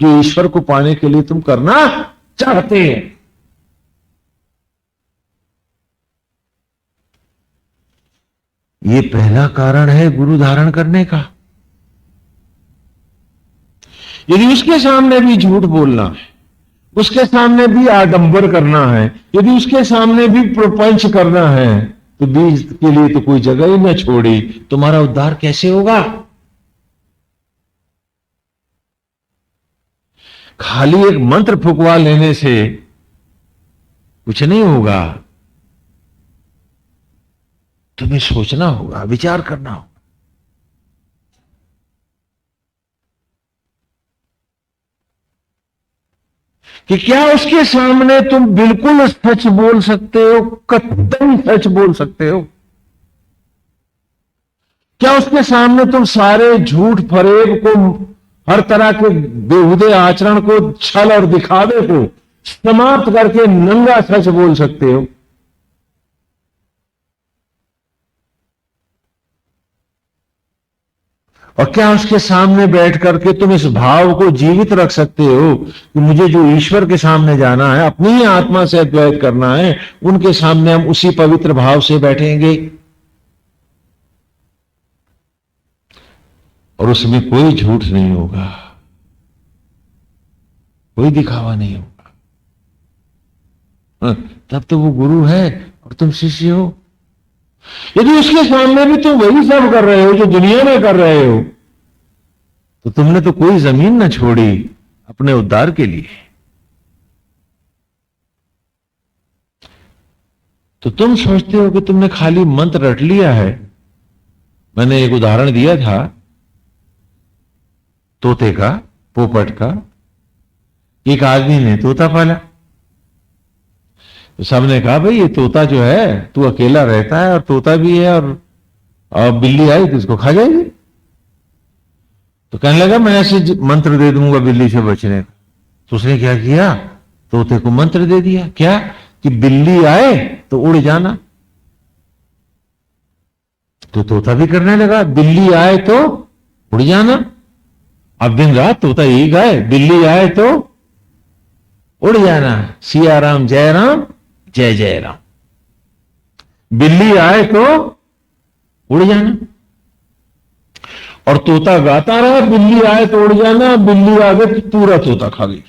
जो ईश्वर को पाने के लिए तुम करना चाहते हैं। ये पहला कारण है गुरु धारण करने का। यदि उसके सामने भी झूठ बोलना है, उसके सामने भी आडंबर करना है, यदि उसके सामने भी प्रपंच करना है, तो बीज के लिए तो कोई जगह ही न छोड़ी, तुम्हारा उद्धार कैसे होगा? खाली एक मंत्र फुकवा लेने से कुछ नहीं होगा, तुम्हें सोचना होगा, विचार करना होगा। कि क्या उसके सामने तुम बिल्कुल सच बोल सकते हो, कतई सच बोल सकते हो? क्या उसके सामने तुम सारे झूठ फरेब को, हर तरह के बेहुदे आचरण को, छल और दिखावे को समाप्त करके नंगा सच बोल सकते हो? और क्या उसके सामने बैठ करके तुम इस भाव को जीवित रख सकते हो कि मुझे जो ईश्वर के सामने जाना है, अपनी ही आत्मा से अद्वैत करना है, उनके सामने हम उसी पवित्र भाव से बैठेंगे और उसमें कोई झूठ नहीं होगा, कोई दिखावा नहीं होगा। तब तो वो गुरु है और तुम शिष्य हो। यदि उसके सामने भी तुम वही सब कर रहे हो जो दुनिया में कर रहे हो, तो तुमने तो कोई जमीन न छोड़ी अपने उद्धार के लिए। तो तुम सोचते हो कि तुमने खाली मंत्र रट लिया है। मैंने एक उदाहरण दिया था तोते का, पोपट का। एक आदमी ने तोता पाला, तो सबने कहा भाई ये तोता जो है, तू अकेला रहता है और तोता भी है, और बिल्ली आई तो इसको खा जाएगी। तो कहने लगा मैं ऐसे मंत्र दे दूंगा बिल्ली से बचने का। तो उसने क्या किया, तोते को मंत्र दे दिया। क्या कि बिल्ली आए तो उड़ जाना। तो तोता भी करने लगा, बिल्ली आए तो उड़ जाना। अब दिन रात तोता यही गाए, बिल्ली आए तो उड़ जाना, सिया राम जय राम जय जय राम। बिल्ली आए तो उड़ जाना, और तोता गाता रहा, बिल्ली आए तो उड़ जाना, बिल्ली आ गई तो पूरा तोता खा गई।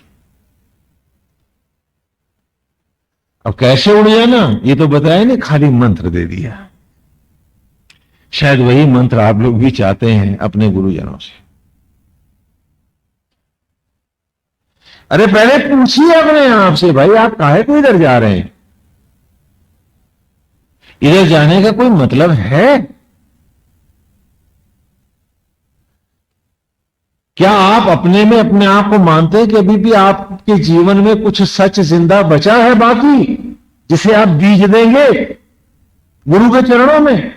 अब कैसे उड़ जाना ये तो बताया नहीं, खाली मंत्र दे दिया। शायद वही मंत्र आप लोग भी चाहते हैं अपने गुरुजनों से। अरे पहले पूछिए अपने आप से, भाई आप काहे को इधर जा रहे हैं? इधर जाने का कोई मतलब है? क्या आप अपने में अपने आप को मानते हैं कि अभी भी आपके जीवन में कुछ सच जिंदा बचा है बाकी, जिसे आप बीज देंगे गुरु के चरणों में?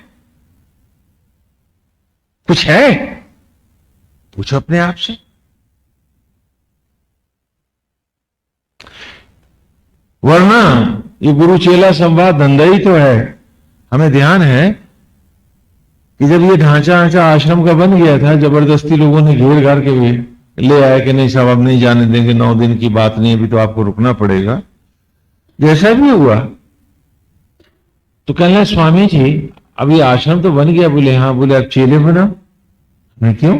कुछ है? पूछो अपने आप से। वरना ये गुरु चेला संवाद धंधा ही तो है। हमें ध्यान है कि जब ये ढांचा आश्रम का बन गया था, जबरदस्ती लोगों ने घेर घार के भी ले आए कि नहीं साहब अब नहीं जाने देंगे, 9 दिन की बात नहीं, अभी तो आपको रुकना पड़ेगा। जैसा भी हुआ तो कहना स्वामी जी अभी आश्रम तो बन गया। बोले हाँ। बोले अब चेले बना। मैं क्यों,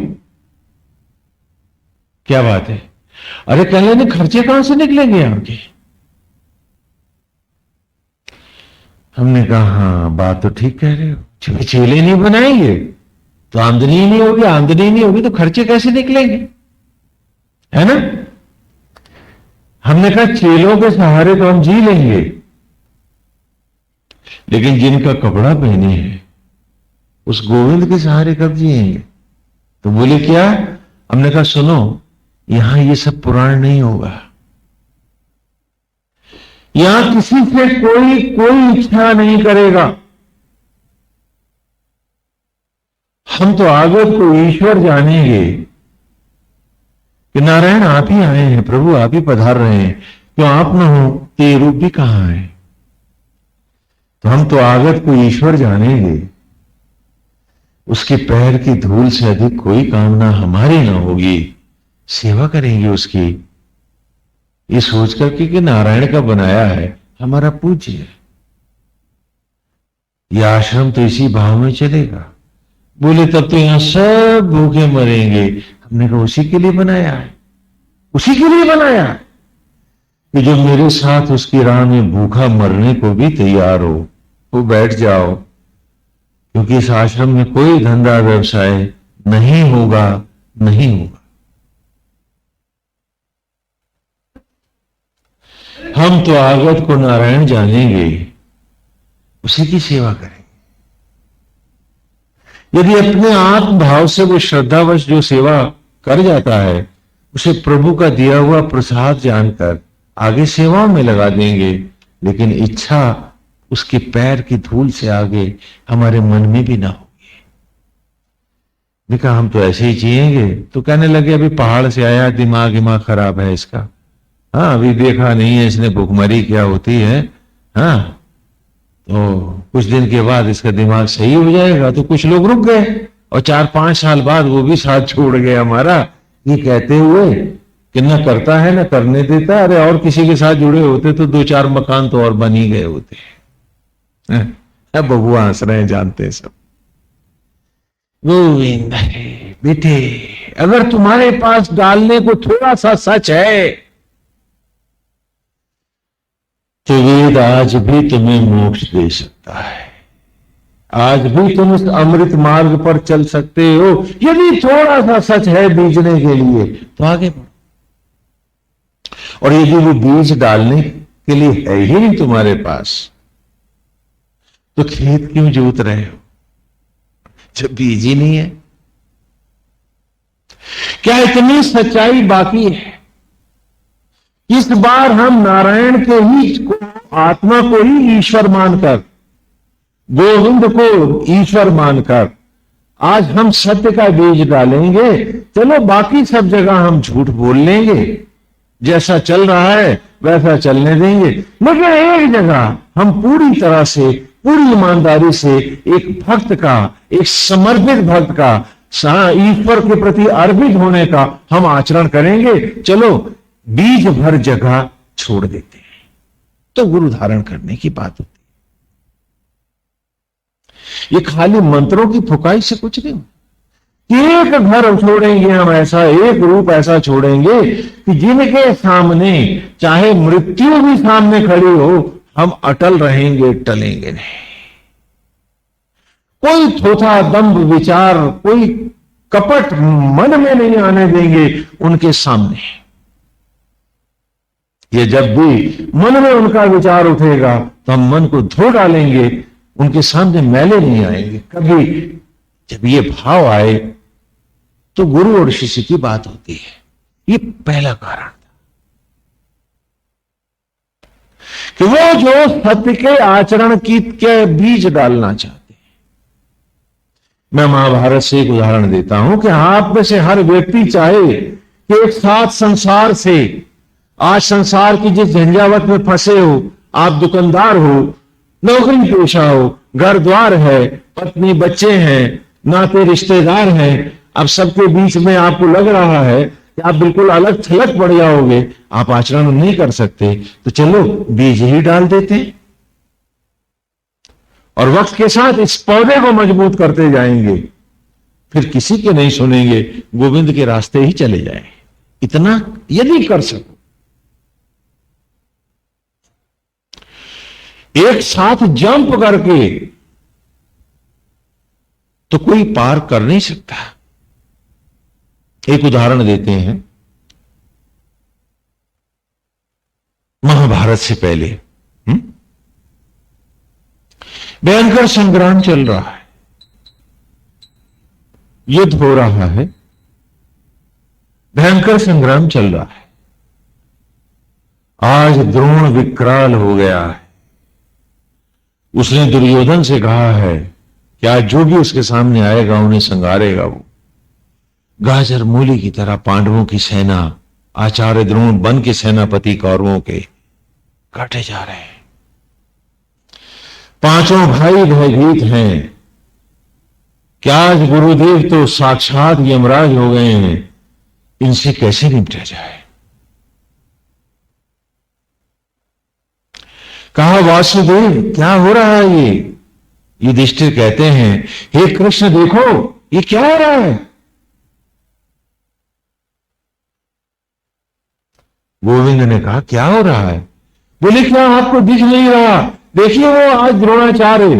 क्या बात है? अरे कहने नहीं, खर्चे कहां से निकलेंगे यहाँ के? हमने कहा हाँ बात तो ठीक कह रहे हो, चेले नहीं बनाएंगे तो आमदनी ही नहीं होगी, आमदनी नहीं होगी तो खर्चे कैसे निकलेंगे, है ना? हमने कहा चेलों के सहारे तो हम जी लेंगे, लेकिन जिनका कपड़ा पहने हैं उस गोविंद के सहारे कब जिएंगे? तो बोले क्या? हमने कहा सुनो, यहां ये सब पुराण नहीं होगा। यहां किसी से कोई इच्छा नहीं करेगा। हम तो आगे को ईश्वर जानेंगे कि नारायण आप ही आए हैं, प्रभु आप ही पधार रहे हैं, क्यों आप ना हो तो ये रूप भी कहां है। तो हम तो आगत को ईश्वर जानेंगे, उसके पैर की धूल से अधिक कोई कामना हमारी ना होगी, सेवा करेंगे उसकी, ये सोच करके कि नारायण का बनाया है, हमारा पूज्य है। यह आश्रम तो इसी भाव में चलेगा। बोले तब तो यहां सब भूखे मरेंगे। हमने कहा उसी के लिए बनाया है, उसी के लिए बनाया है कि जो मेरे साथ उसकी राह में भूखा मरने को भी तैयार हो, वो बैठ जाओ, क्योंकि इस आश्रम में कोई धंधा व्यवसाय नहीं होगा, नहीं होगा। हम तो आगत को नारायण जानेंगे, उसी की सेवा करेंगे। यदि अपने आत्म भाव से वो श्रद्धावश जो सेवा कर जाता है, उसे प्रभु का दिया हुआ प्रसाद जानकर आगे सेवाओं में लगा देंगे, लेकिन इच्छा उसके पैर की धूल से आगे हमारे मन में भी ना होगी। देखा हम तो ऐसे ही जिएंगे। तो कहने लगे अभी पहाड़ से आया, दिमाग खराब है इसका, हाँ अभी देखा नहीं है इसने भुखमरी क्या होती है, हाँ तो कुछ दिन के बाद इसका दिमाग सही हो जाएगा। तो कुछ लोग रुक गए और 4-5 साल बाद वो भी साथ छोड़ गए हमारा, ये कहते हुए कि न करता है न करने देता। अरे और किसी के साथ जुड़े होते तो 2-4 मकान तो और बन ही गए होते। अब बबुआ हंस रहे हैं, जानते हैं सब। गोविंद बेटे, अगर तुम्हारे पास डालने को थोड़ा सा सच है तो वेद आज भी तुम्हें मोक्ष दे सकता है, आज भी तुम इस अमृत मार्ग पर चल सकते हो। यदि थोड़ा सा सच है बीजने के लिए तो आगे बढ़ो। और यदि वो बीज डालने के लिए है ही नहीं तुम्हारे पास, तो खेत क्यों जोत रहे हो जब बीज ही नहीं है। क्या इतनी सच्चाई बाकी है? इस बार हम नारायण के ही को, आत्मा को ही ईश्वर मानकर, गोविंद को ईश्वर मानकर आज हम सत्य का बीज डालेंगे। चलो बाकी सब जगह हम झूठ बोल लेंगे, जैसा चल रहा है वैसा चलने देंगे, लेकिन एक जगह हम पूरी तरह से, पूरी ईमानदारी से एक भक्त का, एक समर्पित भक्त का, ईश्वर के प्रति अर्पित होने का हम आचरण करेंगे। चलो बीज भर जगह छोड़ देते हैं, तो गुरु धारण करने की बात होती है। ये खाली मंत्रों की फुकाई से कुछ नहीं। एक घर छोड़ेंगे हम ऐसा, एक रूप ऐसा छोड़ेंगे कि जिनके सामने चाहे मृत्यु भी सामने खड़ी हो, हम अटल रहेंगे, टलेंगे नहीं। कोई थोथा दंभ विचार, कोई कपट मन में नहीं आने देंगे उनके सामने। ये जब भी मन में उनका विचार उठेगा तो हम मन को धो डालेंगे, उनके सामने मैले नहीं आएंगे कभी। जब ये भाव आए तो गुरु और शिष्य की बात होती है। ये पहला कारण था कि वो जो सत्य के आचरण के बीज डालना चाहते हैं। मैं महाभारत से एक उदाहरण देता हूं कि आप में से हर व्यक्ति चाहे कि एक साथ संसार से, आज संसार की जिस झंझावत में फंसे हो, आप दुकानदार हो, नौकरी पेशा हो, घर द्वार है, पत्नी बच्चे हैं, नाते रिश्तेदार हैं, अब सबके बीच में आपको लग रहा है कि आप बिल्कुल अलग थलग पड़ जाओगे, आप आचरण नहीं कर सकते, तो चलो बीज ही डाल देते हैं और वक्त के साथ इस पौधे को मजबूत करते जाएंगे। फिर किसी के नहीं सुनेंगे, गोविंद के रास्ते ही चले जाएंगे। इतना यदि कर सको, एक साथ जंप करके तो कोई पार कर नहीं सकता। एक उदाहरण देते हैं, महाभारत से पहले भयंकर संग्राम चल रहा है, युद्ध हो रहा है, भयंकर संग्राम चल रहा है। आज द्रोण विकराल हो गया है। उसने दुर्योधन से कहा है कि आज जो भी उसके सामने आएगा उन्हें संगारेगा। वो गाजर मूली की तरह पांडवों की सेना, आचार्य द्रोण बन के सेनापति कौरवों के काटे जा रहे हैं। पांचों भाई भयभीत हैं कि आज गुरुदेव तो साक्षात यमराज हो गए हैं, इनसे कैसे निपटा जाए। कहा वासुदेव क्या हो रहा है ये? युधिष्ठिर कहते हैं हे कृष्ण देखो ये क्या हो रहा है। गोविंद ने कहा क्या हो रहा है? बोले क्या आपको दिख नहीं रहा? देखिए वो आज द्रोणाचार्य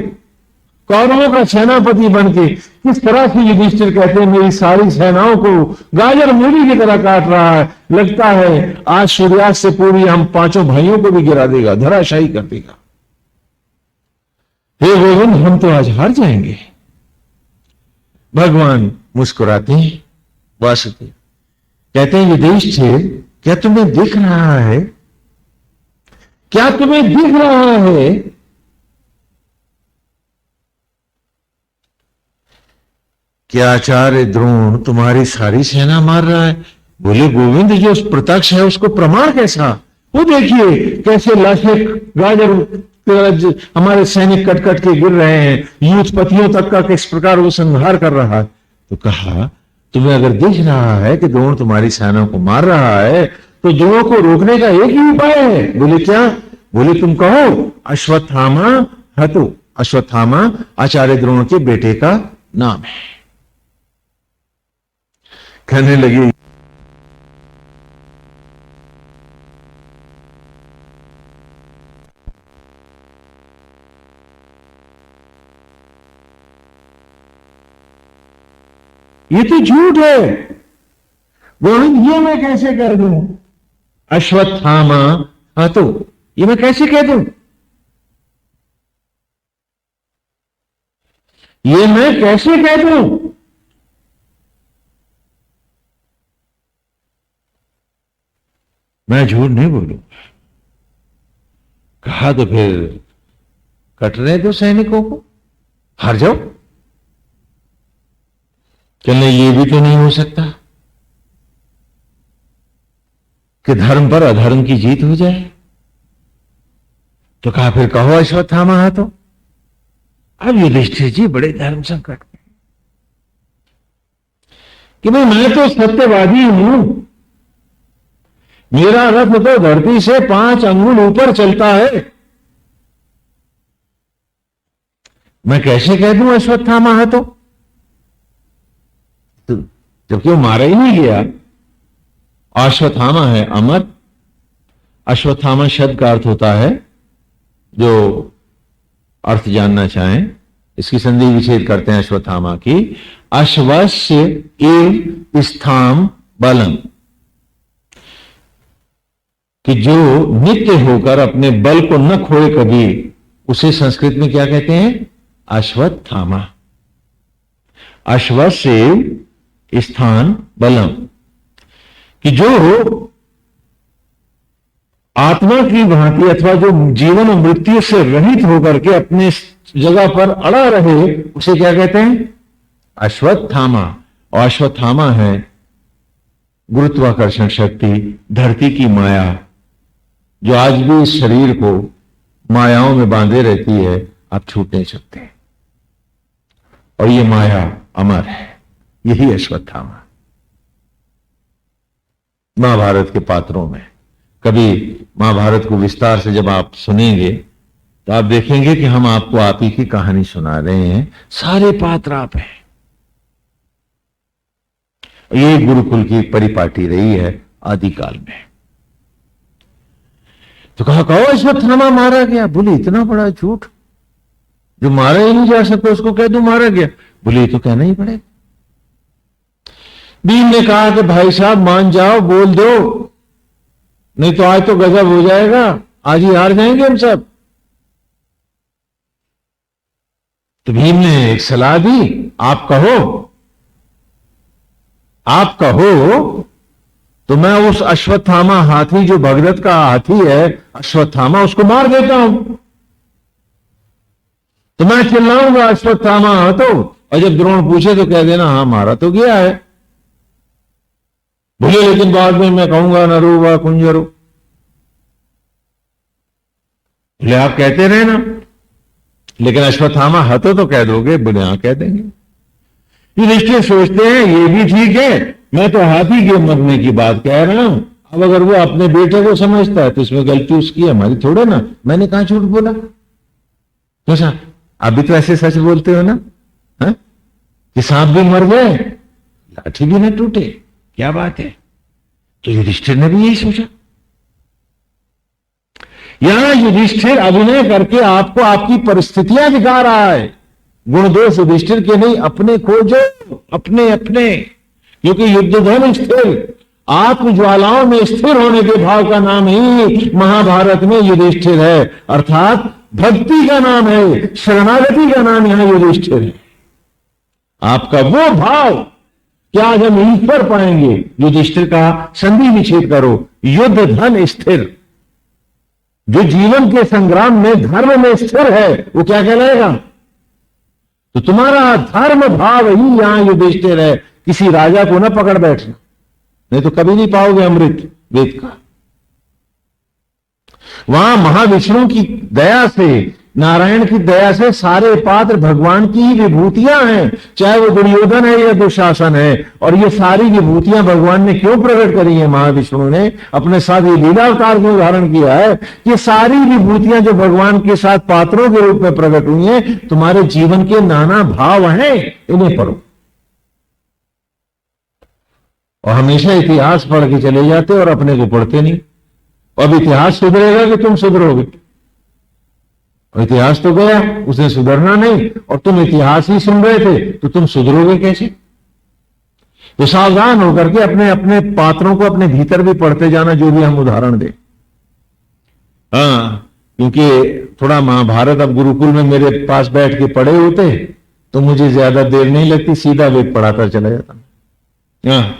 कौरवों का सेनापति बनके किस तरह से युधिष्ठिर कहते हैं मेरी सारी सेनाओं को गाजर मूली की तरह काट रहा है। लगता है आज सूर्यास्त से पूर्व हम पांचों भाइयों को भी गिरा देगा, धराशायी कर देगा। हे गोविंद हम तो आज हार जाएंगे। भगवान मुस्कुराते हैं। वासुदेव कहते हैं युधिष्ठिर क्या तुम्हें दिख रहा है? क्या तुम्हें दिख रहा है कि आचार्य द्रोण तुम्हारी सारी सेना मार रहा है? बोले गोविंद जो प्रत्यक्ष है उसको प्रमाण कैसा? वो देखिए कैसे लाशें गाजर हमारे सैनिक कट कट के गिर रहे हैं, यूथपतियों तक का किस प्रकार वो संहार कर रहा है। तो कहा तुम्हें अगर दिख रहा है कि द्रोण तुम्हारी सेना को मार रहा है तो द्रोण को रोकने का एक ही उपाय है। बोले क्या? बोले तुम कहो अश्वत्थामा हतु। अश्वत्थामा आचार्य द्रोण के बेटे का नाम है। कहने लगे ये तो झूठ है गोविंद, ये मैं कैसे कर दूं? अश्वत्थामा हाँ तो ये मैं कैसे कह दूं? ये मैं कैसे कह दूं? मैं झूठ नहीं बोलूंगा। कहा तो फिर कटने दो सैनिकों को, हार जाओ। चलने ये भी तो नहीं हो सकता कि धर्म पर अधर्म की जीत हो जाए। तो कहा फिर कहो अश्वत्थामा हाँ तो। अब युधिष्ठिर जी बड़े धर्म संकट में कि भाई मैं तो सत्यवादी हूं, मेरा रथ तो धरती से 5 अंगुल ऊपर चलता है, मैं कैसे कह दूं अश्वत्थामा हाँ तो? जबकि वो मारा ही नहीं गया। अश्वत्थामा है अमर। अश्वत्थामा शब्द का अर्थ होता है, जो अर्थ जानना चाहें इसकी संधि विच्छेद करते हैं अश्वत्थामा की। अश्वस्य एव स्थाम बलम, कि जो नित्य होकर अपने बल को न खोए कभी, उसे संस्कृत में क्या कहते हैं? अश्वत्थामा। अश्वस्य स्थान बलम, कि जो आत्मा की भांति अथवा जो जीवन और मृत्यु से रहित होकर के अपने जगह पर अड़ा रहे, उसे क्या कहते हैं? अश्वत्थामा। और अश्वत्थामा है गुरुत्वाकर्षण शक्ति, धरती की माया, जो आज भी इस शरीर को मायाओं में बांधे रहती है, आप छूट नहीं सकते। और ये माया अमर है, यही अश्वत्थामा। महाभारत के पात्रों में कभी महाभारत को विस्तार से जब आप सुनेंगे तो आप देखेंगे कि हम आपको आप ही की कहानी सुना रहे हैं। सारे पात्र आप हैं। ये गुरुकुल की परिपाटी रही है आदिकाल में। तो कहा कहो अश्वत्थामा मारा गया। बोले इतना बड़ा झूठ, जो मारा ही नहीं जा सकता उसको कह दो मारा गया। बोले तो कहना ही पड़ेगा। भीम ने कहा कि भाई साहब मान जाओ, बोल दो, नहीं तो आज तो गजब हो जाएगा, आज ही हार जाएंगे हम सब। तो भीम ने एक सलाह दी, आप कहो तो मैं उस अश्वत्थामा हाथी, जो भगदत्त का हाथी है अश्वत्थामा, उसको मार देता हूं। तो मैं चिल्लाऊंगा अश्वत्थामा तो, और जब द्रोण पूछे तो कह देना हाँ मारा तो गया है। बोले लेकिन बाद में मैं कहूंगा नरो व कुंजरो। बोले आप कहते रहे ना, लेकिन अश्वत्थामा हतो तो कह दोगे, बोले हाँ कह देंगे। युधिष्ठिर सोचते हैं ये भी ठीक है, मैं तो हाथी के मरने की बात कह रहा हूं, अब अगर वो अपने बेटे को समझता है तो इसमें गलती उसकी है, हमारी थोड़े ना, मैंने कहां झूठ बोला। तो सर आप भी तो ऐसे सच बोलते हो ना, हा? कि सांप भी मर गए लाठी भी न टूटे, क्या बात है। तो युधिष्ठिर ने भी यही सोचा। यहां युधिष्ठिर अभिनय करके आपको आपकी परिस्थितियां दिखा रहा है। गुण दोष युधिष्ठिर के नहीं, अपने खोजो, अपने अपने, क्योंकि युद्ध धन स्थिर, आत्मज्वालाओं में स्थिर होने के भाव का नाम ही महाभारत में युधिष्ठिर है, अर्थात भक्ति का नाम है, शरणागति का नाम यहां युधिष्ठिर है। आपका वो भाव क्या आज हम ईश्वर पाएंगे। युधिष्ठिर का संधि विच्छेद करो, युद्ध धन स्थिर, जो जीवन के संग्राम में धर्म में स्थिर है वो क्या कहलाएगा। तो तुम्हारा धर्म भाव ही यहां युधिष्ठिर है, किसी राजा को ना पकड़ बैठना, नहीं तो कभी नहीं पाओगे अमृत वेद का। वहां महाविष्णु की दया से, नारायण की दया से सारे पात्र भगवान की ही विभूतियां हैं, चाहे वो दुर्योधन है या दुशासन है। और ये सारी विभूतियां भगवान ने क्यों प्रकट करी है, महाविष्णु ने अपने साथ ये लीला अवतार को धारण किया है कि सारी विभूतियां जो भगवान के साथ पात्रों के रूप में प्रकट हुई हैं, तुम्हारे जीवन के नाना भाव हैं, इन्हें पढ़ो। और हमेशा इतिहास पढ़ के चले जाते और अपने को पढ़ते नहीं। अब इतिहास सुधरेगा कि तुम सुधरोगे। और इतिहास तो गया, उसने सुधरना नहीं, और तुम इतिहास ही सुन रहे थे तो तुम सुधरोगे कैसे। तो सावधान होकर के अपने अपने पात्रों को अपने भीतर भी पढ़ते जाना, जो भी हम उदाहरण दें। हाँ, क्योंकि थोड़ा महाभारत अब गुरुकुल में मेरे पास बैठ के पढ़े होते तो मुझे ज्यादा देर नहीं लगती, सीधा वेद पढ़ाता चला जाता। हाँ,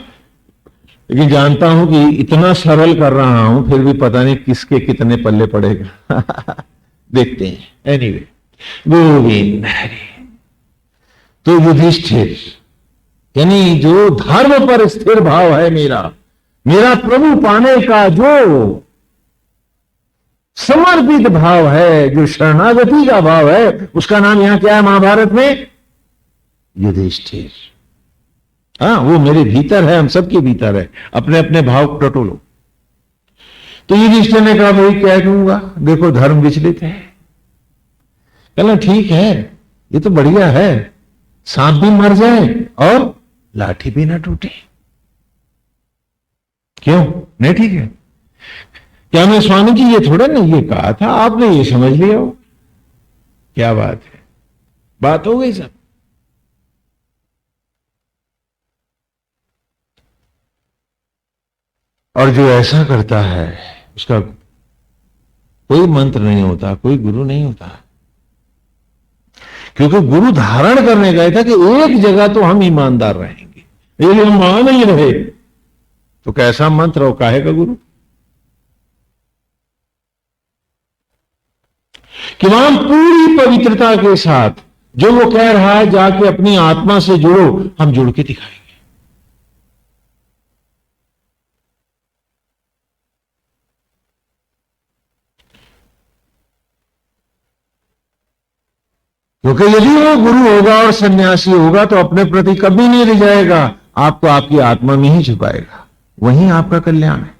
लेकिन जानता हूं कि इतना सरल कर रहा हूं, फिर भी पता नहीं किसके कितने पल्ले पड़ेगा। देखते हैं। एनीवे, गोविंद हरि। तो युधिष्ठिर यानी जो धर्म पर स्थिर भाव है, मेरा प्रभु पाने का जो समर्पित भाव है, जो शरणागति का भाव है, उसका नाम यहां क्या है महाभारत में, युधिष्ठिर। हाँ, वो मेरे भीतर है, हम सबके भीतर है, अपने अपने भाव टटोलो। तो युधिष्ठिर ने कहा भाई कह दूंगा, देखो धर्म विचलित है। कहना ठीक है, ये तो बढ़िया है, सांप भी मर जाए और लाठी भी ना टूटे। क्यों नहीं ठीक है। क्या मैं स्वामी जी ये थोड़ा ना ये कहा था, आपने ये समझ लिया हो। क्या बात है, बात हो गई सब। और जो ऐसा करता है उसका कोई मंत्र नहीं होता, कोई गुरु नहीं होता। क्योंकि गुरु धारण करने गए था कि एक जगह तो हम ईमानदार रहेंगे, यदि हम वहां नहीं रहे तो कैसा मंत्र और काहे का गुरु। कि वहां पूरी पवित्रता के साथ जो वो कह रहा है, जाके अपनी आत्मा से जुड़ो, हम जुड़ के दिखाएंगे। क्योंकि यदि वो गुरु होगा और सन्यासी होगा तो अपने प्रति कभी नहीं रह जाएगा, आपको आपकी आत्मा में ही झुकाएगा, वहीं आपका कल्याण है।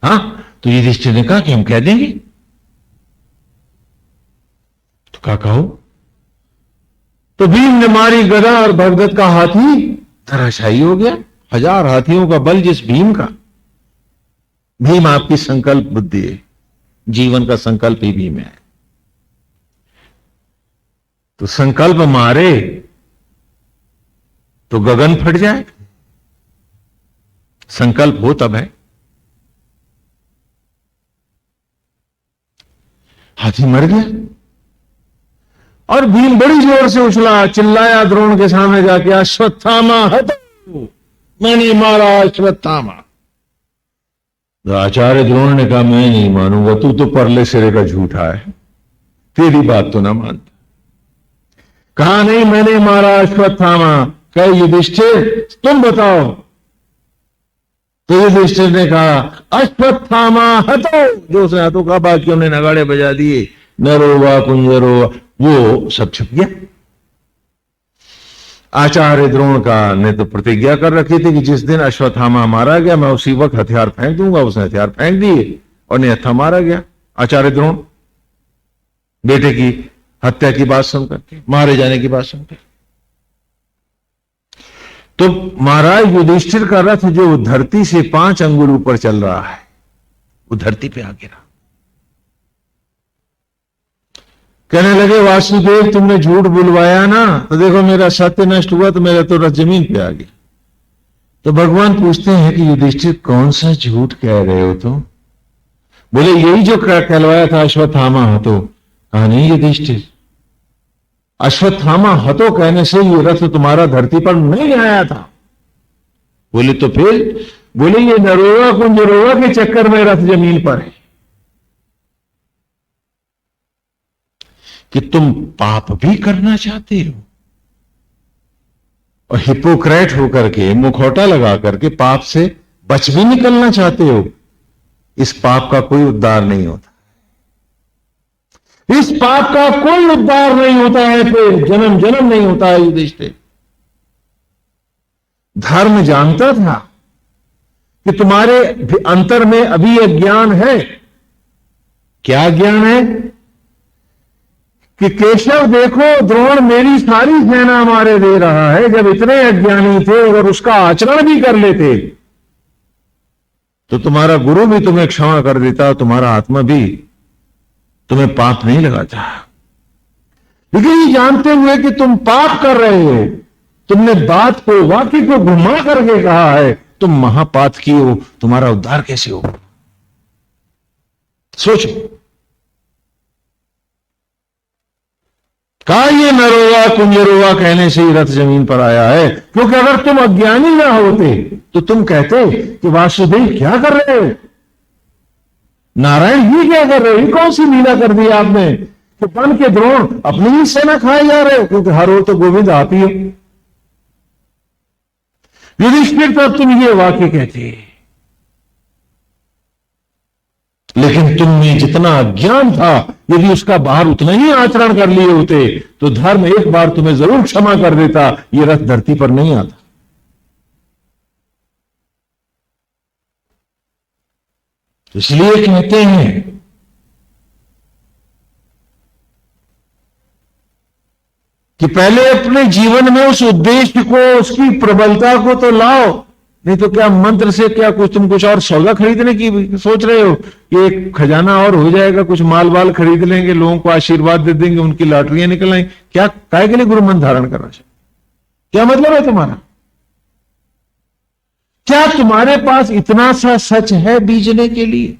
हाँ, तो युधिष्ठिर ने कहा कि हम कह देंगे। तो क्या कहो। तो भीम ने मारी गदा और भगदत्त का हाथी धराशायी हो गया। 1000 हाथियों का बल जिस भीम का। भीम आपकी संकल्प बुद्धि है, जीवन का संकल्प ही भीम है। तो संकल्प मारे तो गगन फट जाए, संकल्प हो तब है। हाथी मर गया और भीम बड़ी जोर से उछला, चिल्लाया द्रोण के सामने जाके, अश्वत्थामा हटो, मैंने मारा अश्वत्थामा। तो आचार्य द्रोण ने कहा मैं नहीं मानूंगा, तू तो परले सिरे का झूठा है, तेरी बात तो ना मानता। कहा नहीं मैंने मारा अश्वत्थामा, कहे युधिष्ठिर तुम बताओ। तो युधिष्ठिर ने कहा अश्वत्थामा हतो, जो उसने हाथों का बाकियों ने नगाड़े बजा दिए, नरोवा कुंजरोवा, वो सब छुप गया। आचार्य द्रोण का ने तो प्रतिज्ञा कर रखी थी कि जिस दिन अश्वत्थामा मारा गया मैं उसी वक्त हथियार फेंक दूंगा। उसने हथियार फेंक दिए और निहत्था मारा गया। आचार्य द्रोण बेटे की हत्या की बात सुनकर, मारे जाने की बात सुनकर, तो महाराज युधिष्ठिर का रथ जो धरती से 5 अंगुल ऊपर चल रहा है, वो धरती पे आ गिरा। कहने लगे वासुदेव तुमने झूठ बुलवाया ना, तो देखो मेरा सत्य नष्ट हुआ, तो मेरा तो रथ जमीन पे आ गया। तो भगवान पूछते हैं कि युधिष्ठिर कौन सा झूठ कह रहे हो तुम? बोले यही जो कहलवाया था अश्वत्थामा हतो। कहा नहीं युधिष्ठिर, अश्वत्थामा हतो कहने से ये रथ तुम्हारा धरती पर नहीं आया था। बोले तो फिर? बोले ये नरोवा कुंजरोवा के चक्कर में रथ जमीन पर है कि तुम पाप भी करना चाहते हो और हिपोक्रेट होकर के, मुखौटा लगा करके पाप से बच भी निकलना चाहते हो। इस पाप का कोई उद्धार नहीं होता, इस पाप का कोई उद्धार नहीं होता है, फिर जन्म जन्म नहीं होता है। युधिष्ठिर धर्म जानता था कि तुम्हारे अंतर में अभी अज्ञान है। क्या ज्ञान है? कि केशव देखो द्रोण मेरी सारी सेना मारे दे रहा है। जब इतने अज्ञानी थे और उसका आचरण भी कर लेते तो तुम्हारा गुरु भी तुम्हें क्षमा कर देता, तुम्हारा आत्मा भी तुम्हें पाप नहीं लगाता। लेकिन ये जानते हुए कि तुम पाप कर रहे हो, तुमने बात को, वाक्य को घुमा करके कहा है, तुम महापाप किए हो, तुम्हारा उद्धार कैसे हो? सोचो। कहा ये नरोवा कुंजरोवा कहने से ही रथ जमीन पर आया है, क्योंकि अगर तुम अज्ञानी ना होते तो तुम कहते कि वासुदेव क्या कर रहे हो, नारायण ये क्या कर रहे हो, ये कौन सी लीला कर दी आपने कि बन के द्रोण अपनी ही सेना खाए जा रहे हो, क्योंकि हर ओर तो गोविंद आप ही हो। युधिष्ठिर तो तुम ये वाक्य कहते, लेकिन तुम में जितना अज्ञान था, यदि उसका बाहर उतना ही आचरण कर लिए होते तो धर्म एक बार तुम्हें जरूर क्षमा कर देता, ये रथ धरती पर नहीं आता। इसलिए कहते हैं कि पहले अपने जीवन में उस उद्देश्य को, उसकी प्रबलता को तो लाओ, नहीं तो क्या मंत्र से क्या कुछ तुम कुछ और सौदा खरीदने की सोच रहे हो कि एक खजाना और हो जाएगा, कुछ माल वाल खरीद लेंगे, लोगों को आशीर्वाद दे देंगे, उनकी लॉटरियां निकल आएंगी। क्या काहे के लिए गुरु मंत्र धारण करना चाहिए? क्या मतलब है तुम्हारा? क्या तुम्हारे पास इतना सा सच है बीजने के लिए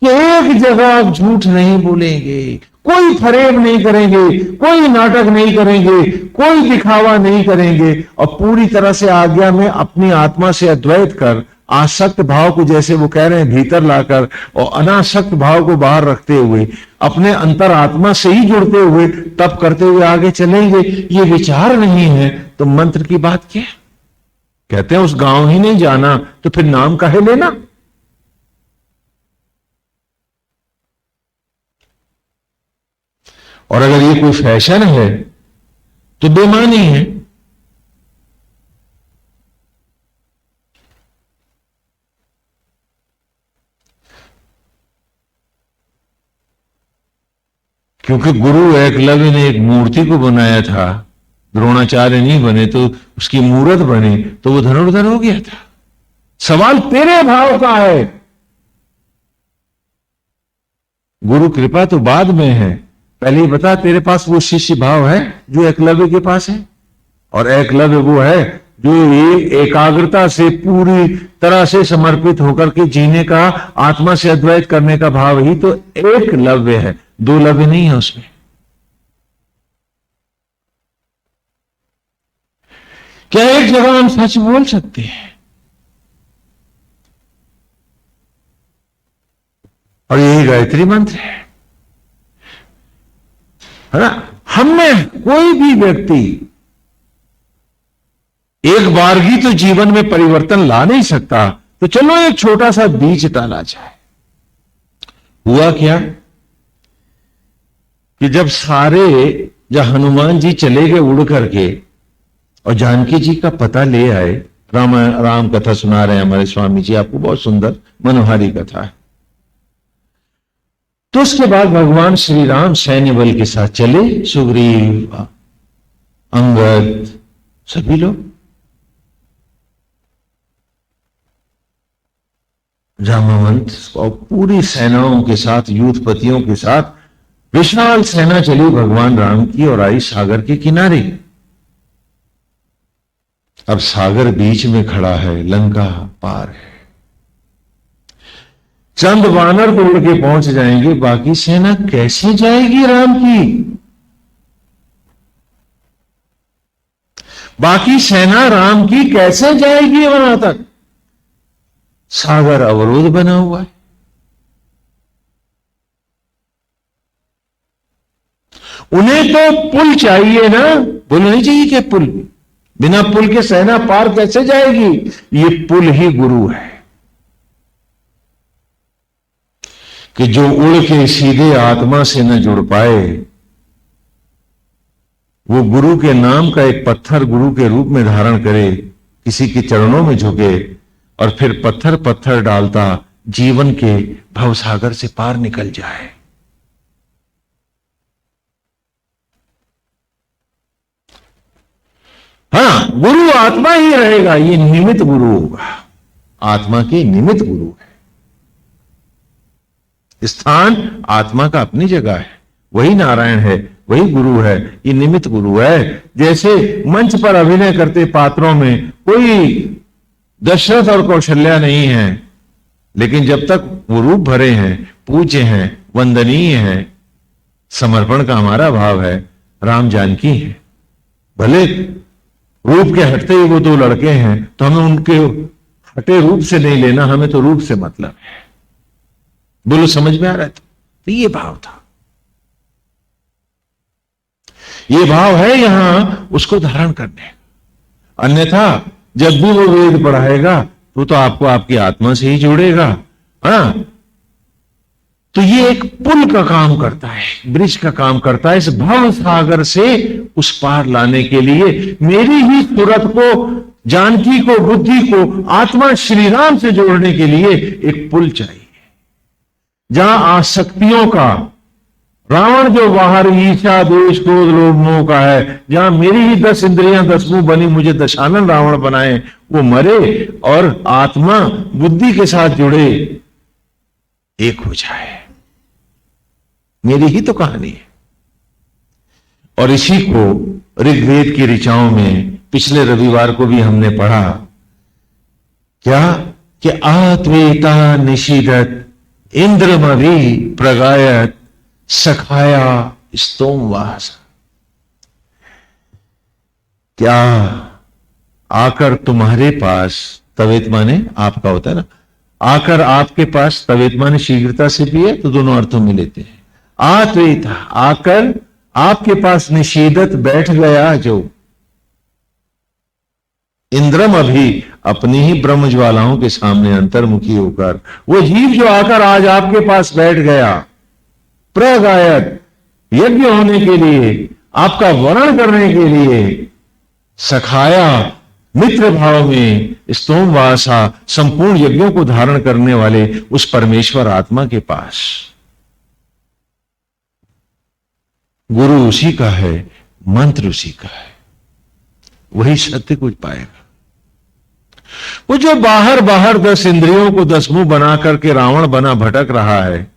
कि एक जगह आप झूठ नहीं बोलेंगे, कोई फरेब नहीं करेंगे, कोई नाटक नहीं करेंगे, कोई दिखावा नहीं करेंगे, और पूरी तरह से आज्ञा में अपनी आत्मा से अद्वैत कर, आसक्त भाव को, जैसे वो कह रहे हैं, भीतर लाकर और अनासक्त भाव को बाहर रखते हुए, अपने अंतर आत्मा से ही जुड़ते हुए, तब करते हुए आगे चलेंगे। ये विचार नहीं है तो मंत्र की बात क्या? कहते हैं उस गांव ही नहीं जाना तो फिर नाम काहे लेना? और अगर ये कोई फैशन है तो बेमानी है। क्योंकि गुरु एकलव्य ने एक मूर्ति को बनाया था, द्रोणाचार्य नहीं बने तो उसकी मूर्त बने तो वो धनुर्धर हो गया था। सवाल तेरे भाव का है। गुरु कृपा तो बाद में है, पहले ही बता तेरे पास वो शिष्य भाव है जो एकलव्य के पास है। और एकलव्य वो है जो ये एकाग्रता से पूरी तरह से समर्पित होकर के जीने का, आत्मा से अद्वैत करने का भाव ही तो एकलव्य है, दो लव्य नहीं है उसमें। क्या एक जगह हम सच बोल सकते हैं? और यही गायत्री मंत्र है ना? हम में कोई भी व्यक्ति एक बारगी तो जीवन में परिवर्तन ला नहीं सकता, तो चलो एक छोटा सा बीज डाला जाए। हुआ क्या कि जब हनुमान जी चले गए उड़ करके और जानकी जी का पता ले आए, राम कथा सुना रहे हैं हमारे स्वामी जी आपको, बहुत सुंदर मनोहारी कथा है। तो उसके बाद भगवान श्री राम सैन्य बल के साथ चले, सुग्रीव, अंगद, सभी लोग, जामवंत और पूरी सेनाओं के साथ, यूथपतियों के साथ विशाल सेना चली भगवान राम की और आई सागर के किनारे। अब सागर बीच में खड़ा है, लंका पार है। चंद वानर दौड़ के पहुंच जाएंगे, बाकी सेना कैसे जाएगी राम की? बाकी सेना राम की कैसे जाएगी वहां तक? सागर अवरोध बना हुआ है। उन्हें तो पुल चाहिए ना, पुल नहीं चाहिए क्या? पुल, बिना पुल के सेना पार कैसे जाएगी? ये पुल ही गुरु है कि जो उड़ के सीधे आत्मा से न जुड़ पाए, वो गुरु के नाम का एक पत्थर गुरु के रूप में धारण करे, किसी के चरणों में झुके और फिर पत्थर पत्थर डालता जीवन के भवसागर से पार निकल जाए। हाँ, गुरु आत्मा ही रहेगा, ये निमित्त गुरु होगा, आत्मा के निमित्त गुरु है। स्थान आत्मा का अपनी जगह है, वही नारायण है, वही गुरु है, ये निमित्त गुरु है। जैसे मंच पर अभिनय करते पात्रों में कोई दशरथ और कौशल्या नहीं है, लेकिन जब तक वो रूप भरे हैं, पूज्य हैं, वंदनीय हैं, समर्पण का हमारा भाव है, राम जानकी है। भले रूप के हटते ही वो दो लड़के हैं, तो हमें उनके हटे रूप से नहीं लेना, हमें तो रूप से मतलब है। बोलो, समझ में आ रहा था? तो ये भाव था, ये भाव है यहां उसको धारण करने। अन्यथा जब भी वो वेद पढ़ाएगा तो आपको आपकी आत्मा से ही जोड़ेगा। हाँ, तो ये एक पुल का काम करता है, ब्रिज का काम करता है, इस भव सागर से उस पार लाने के लिए मेरी ही सूरत को, जानकी को, बुद्धि को आत्मा श्री राम से जोड़ने के लिए एक पुल चाहिए। जहां आसक्तियों का, रावण जो बाहर ईर्ष्या, द्वेष, क्रोध, लोभ, मोह का है, जहां मेरी ही 10 इंद्रियां 10 मुंह बनी मुझे दशानन रावण बनाए, वो मरे और आत्मा बुद्धि के साथ जुड़े, एक हो जाए। मेरी ही तो कहानी है। और इसी को ऋग्वेद की ऋचाओं में पिछले रविवार को भी हमने पढ़ा, क्या कि आत्वेता निषीदत इंद्रमभि प्रगायत सखाया स्तोमवास। क्या आकर तुम्हारे पास, तवेत माने आपका होता है ना, आकर आपके पास, तवेत माने शीघ्रता से भी है, तो दोनों अर्थों में लेते हैं। आत्वेता, आकर आपके पास, निषेधत बैठ गया जो, इंद्रम अभी अपनी ही ब्रह्म ज्वालाओं के सामने अंतर्मुखी होकर, वो जीव जो आकर आज आपके पास बैठ गया, प्रगायत, यज्ञ होने के लिए, आपका वर्ण करने के लिए, सखाया, मित्र भाव में, स्तोमवासा, संपूर्ण यज्ञों को धारण करने वाले उस परमेश्वर आत्मा के पास। गुरु उसी का है, मंत्र उसी का है, वही सत्य कुछ पाएगा। वो जो बाहर बाहर 10 इंद्रियों को 10 मुंह बना करके रावण बना भटक रहा है,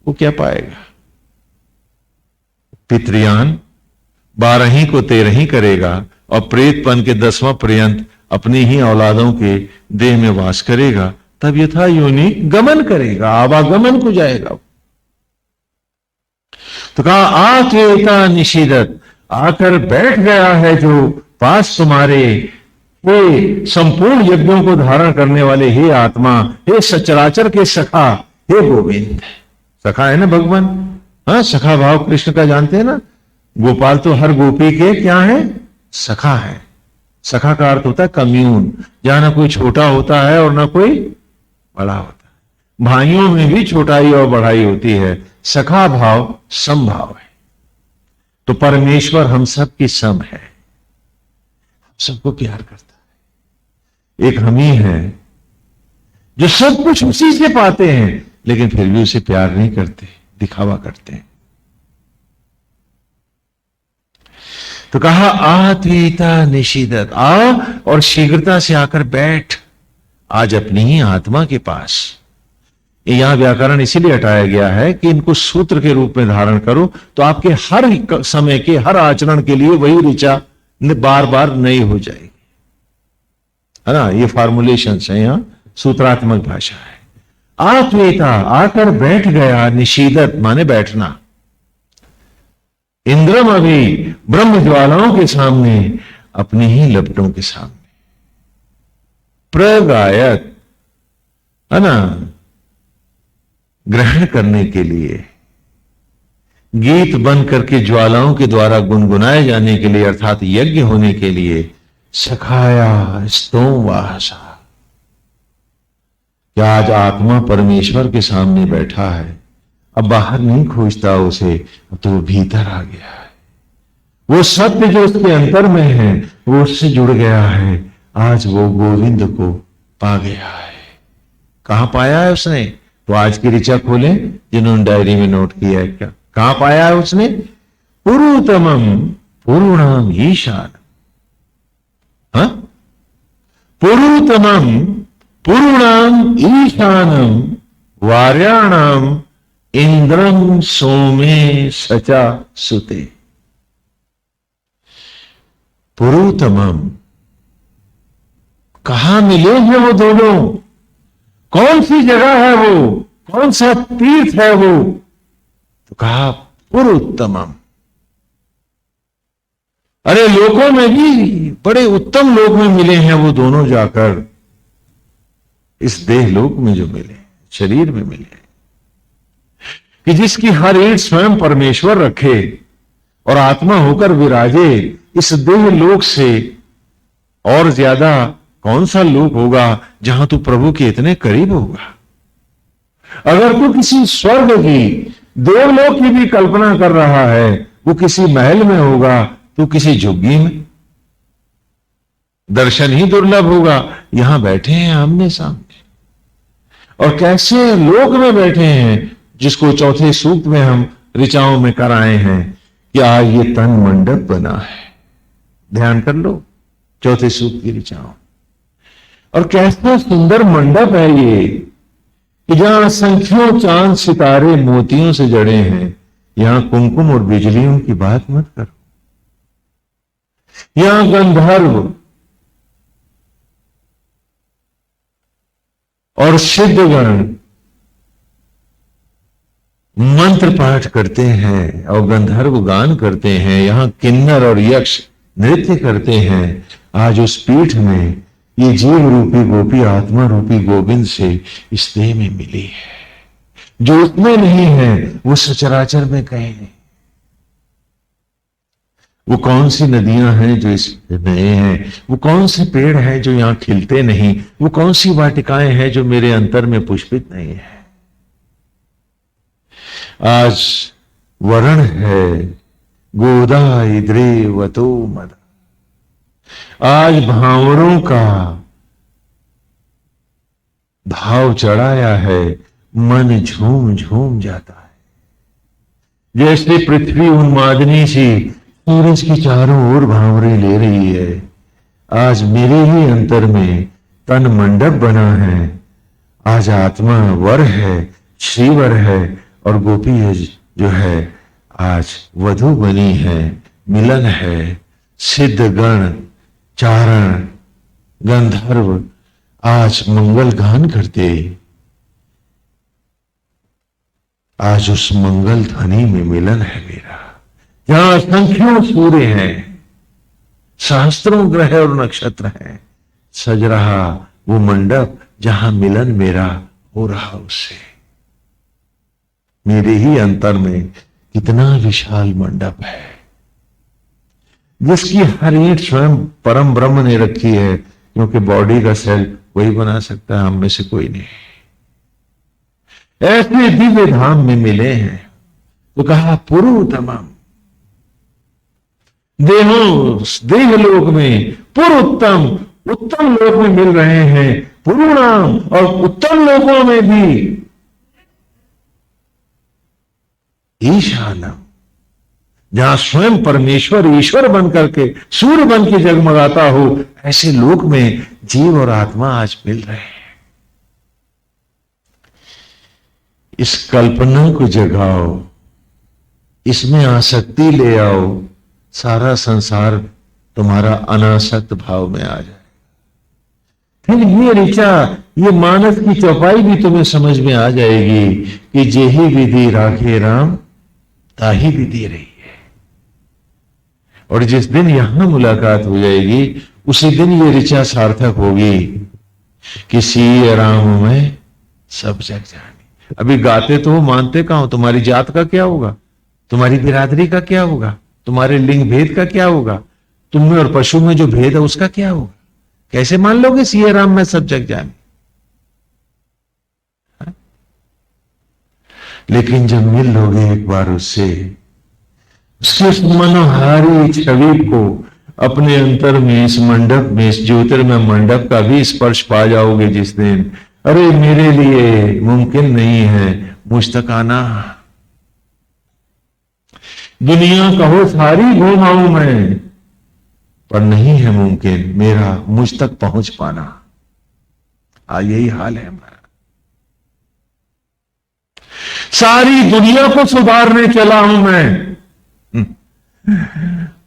वो क्या पाएगा? पितृयान 12 को 13 करेगा और प्रेतपन के 10वां पर्यंत अपनी ही औलादों के देह में वास करेगा, तब यथा योनि गमन करेगा, आवागमन को जाएगा। तो कहा आत्वेता निषेधत, आकर बैठ गया है जो पास तुम्हारे, हे संपूर्ण यज्ञों को धारण करने वाले, हे आत्मा, हे सचराचर के सखा, हे गोविंद। सखा है ना भगवान, हाँ, सखा भाव कृष्ण का जानते हैं ना। गोपाल तो हर गोपी के क्या है? सखा है, सखा का अर्थ होता है कम्यून, जहां ना कोई छोटा होता है और ना कोई बड़ा होता है। भाइयों में भी छोटाई और बढ़ाई होती है, सखा भाव समभाव है। तो परमेश्वर हम सब की सम है, सबको प्यार करता है। एक हम ही है जो सब कुछ उसी से पाते हैं, लेकिन फिर भी उसे प्यार नहीं करते, दिखावा करते हैं। तो कहा आत्वीता निशीदत, आ और शीघ्रता से आकर बैठ आज अपनी ही आत्मा के पास। यहां व्याकरण इसीलिए हटाया गया है कि इनको सूत्र के रूप में धारण करो, तो आपके हर समय के हर आचरण के लिए वही ऋचा बार बार नई हो जाएगी, है ना। ये फॉर्मुलेशन है, यहां सूत्रात्मक भाषा है। आत्वेता आकर बैठ गया, निशीदत माने बैठना, इंद्रम अभी ब्रह्म ज्वालाओं के सामने, अपनी ही लपटों के सामने। प्रगायत, है ना, ग्रहण करने के लिए, गीत बन करके ज्वालाओं के द्वारा गुनगुनाए जाने के लिए, अर्थात यज्ञ होने के लिए। सखाया स्तोम वाहसा, क्या आज आत्मा परमेश्वर के सामने बैठा है, अब बाहर नहीं खोजता उसे, अब तो वो भीतर आ गया है। वो सत्य जो उसके अंतर में है वो उससे जुड़ गया है, आज वो गोविंद को पा गया है। कहां पाया है उसने? तो आज की ऋचा खोलें जिन्होंने डायरी में नोट किया है, क्या कहां पाया है उसने? पुरुतमम पूर्णाम ईशान, हाँ, पुरुतमम पूर्णाम ईशानम वार्याणाम इंद्रम सोमे सचा सुते। पुरुतमम, कहां मिले हैं वो दोनों? कौन सी जगह है वो? कौन सा तीर्थ है वो? तो कहा पुरुत्तमम। अरे लोकों में भी बड़े उत्तम लोक में मिले हैं वो दोनों जाकर, इस देह लोक में जो मिले, शरीर में मिले, कि जिसकी हर ईंट स्वयं परमेश्वर रखे और आत्मा होकर विराजे। इस देह लोक से और ज्यादा कौन सा लोक होगा जहां तू प्रभु के इतने करीब होगा? अगर तू किसी स्वर्ग की, देवलोक की भी कल्पना कर रहा है, वो किसी महल में होगा, तू किसी झुग्गी में, दर्शन ही दुर्लभ होगा। यहां बैठे हैं आमने सामने, और कैसे लोक में बैठे हैं, जिसको चौथे सूक्त में हम ऋचाओं में कराए हैं कि आज ये तन मंडप बना है। ध्यान कर लो चौथे सूक्त की ऋचाओं, और कैसा सुंदर मंडप है ये, कि जहां असंख्यों चांद सितारे मोतियों से जड़े हैं। यहां कुमकुम और बिजलियों की बात मत करो, यहां गंधर्व और सिद्धगण मंत्र पाठ करते हैं और गंधर्व गान करते हैं, यहां किन्नर और यक्ष नृत्य करते हैं। आज उस पीठ में ये जीव रूपी गोपी आत्मा रूपी गोविंद से इस देह में मिली है। जो उसमें नहीं है वो सचराचर में कहीं नहीं। वो कौन सी नदियां हैं जो इस में हैं, वो कौन से पेड़ हैं जो यहां खिलते नहीं, वो कौन सी वाटिकाएं हैं जो मेरे अंतर में पुष्पित नहीं है। आज वरण है गोदा इद्रे वतो मद, आज भावरों का भाव चढ़ाया है, मन झूम झूम जाता है। जैसे पृथ्वी उन्मादनी सी सूरज की चारों ओर भावरे ले रही है, आज मेरे ही अंतर में तन मंडप बना है। आज आत्मा वर है, श्रीवर है, और गोपी जो है आज वधू बनी है। मिलन है, सिद्ध गण चारण गंधर्व आज मंगल गान करते। आज उस मंगल ध्वनि में मिलन है मेरा, जहां असंख्यों सूर्य हैं, सहस्त्रों ग्रह और नक्षत्र हैं। सज रहा वो मंडप जहां मिलन मेरा हो रहा उससे। मेरे ही अंतर में कितना विशाल मंडप है। जिसकी हर ईंट स्वयं परम ब्रह्म ने रखी है, क्योंकि बॉडी का सेल वही बना सकता है, हम में से कोई नहीं। ऐसे दिव्य धाम में मिले हैं तो कहा पुरुतमम, देह लोक में पुरुत्तम, उत्तम लोक में मिल रहे हैं, पुरुणाम, और उत्तम लोकों में भी ईशानम, जहां स्वयं परमेश्वर ईश्वर बन करके सूर्य बन के जगमगाता हो, ऐसे लोक में जीव और आत्मा आज मिल रहे हैं। इस कल्पना को जगाओ, इसमें आसक्ति ले आओ, सारा संसार तुम्हारा अनासक्त भाव में आ जाए। फिर ये ऋचा, ये मानस की चौपाई भी तुम्हें समझ में आ जाएगी कि जेहि विधि राखे राम ताही विधि रही है। और जिस दिन यहां मुलाकात हो जाएगी, उसी दिन ये ऋचा सार्थक होगी कि सीय राम में सब जग जानी। अभी गाते तो हो, मानते कहां हो? तुम्हारी जात का क्या होगा, तुम्हारी बिरादरी का क्या होगा, तुम्हारे लिंग भेद का क्या होगा, तुम में और पशु में जो भेद है उसका क्या होगा? कैसे मान लोगे सीए राम में सब जग जाने? लेकिन जब मिल लोगे एक बार उससे, उसकी उस मनोहारी छवि को अपने अंतर में, इस मंडप में, इस ज्योतिर्मय मंडप का भी स्पर्श पा जाओगे जिस दिन, अरे मेरे लिए मुमकिन नहीं है मुझ तक आना। दुनिया कहो सारी घूमाऊं मैं, पर नहीं है मुमकिन मेरा मुझ तक पहुंच पाना। आज यही हाल है हमारा। सारी दुनिया को सुधारने चला हूं मैं,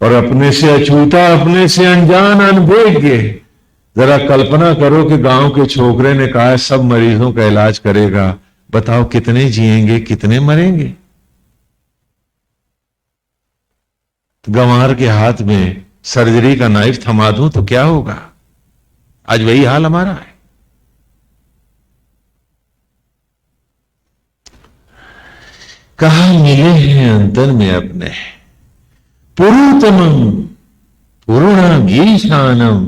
और अपने से अछूता, अपने से अनजान, अनभिज्ञ। जरा कल्पना करो कि गांव के छोकरे ने कहा सब मरीजों का इलाज करेगा, बताओ कितने जिएंगे, कितने मरेंगे? गंवार के हाथ में सर्जरी का नाइफ थमा दूं तो क्या होगा? आज वही हाल हमारा है। कहा मिले हैं अंतर में अपने, पुरुतमम पुरुणाम ईशानम।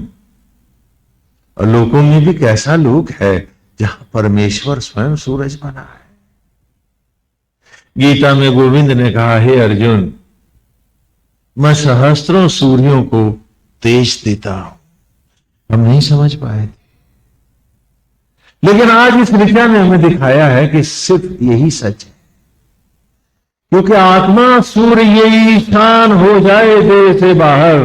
और लोकों में भी कैसा लोक है जहां परमेश्वर स्वयं सूरज बना है। गीता में गोविंद ने कहा, हे अर्जुन, मैं सहस्त्रों सूर्यों को तेज देता हूं। हम नहीं समझ पाए थे, लेकिन आज इस ऋचा ने हमें दिखाया है कि सिर्फ यही सच है, क्योंकि आत्मा सूर्य ईशान हो जाए देह से बाहर।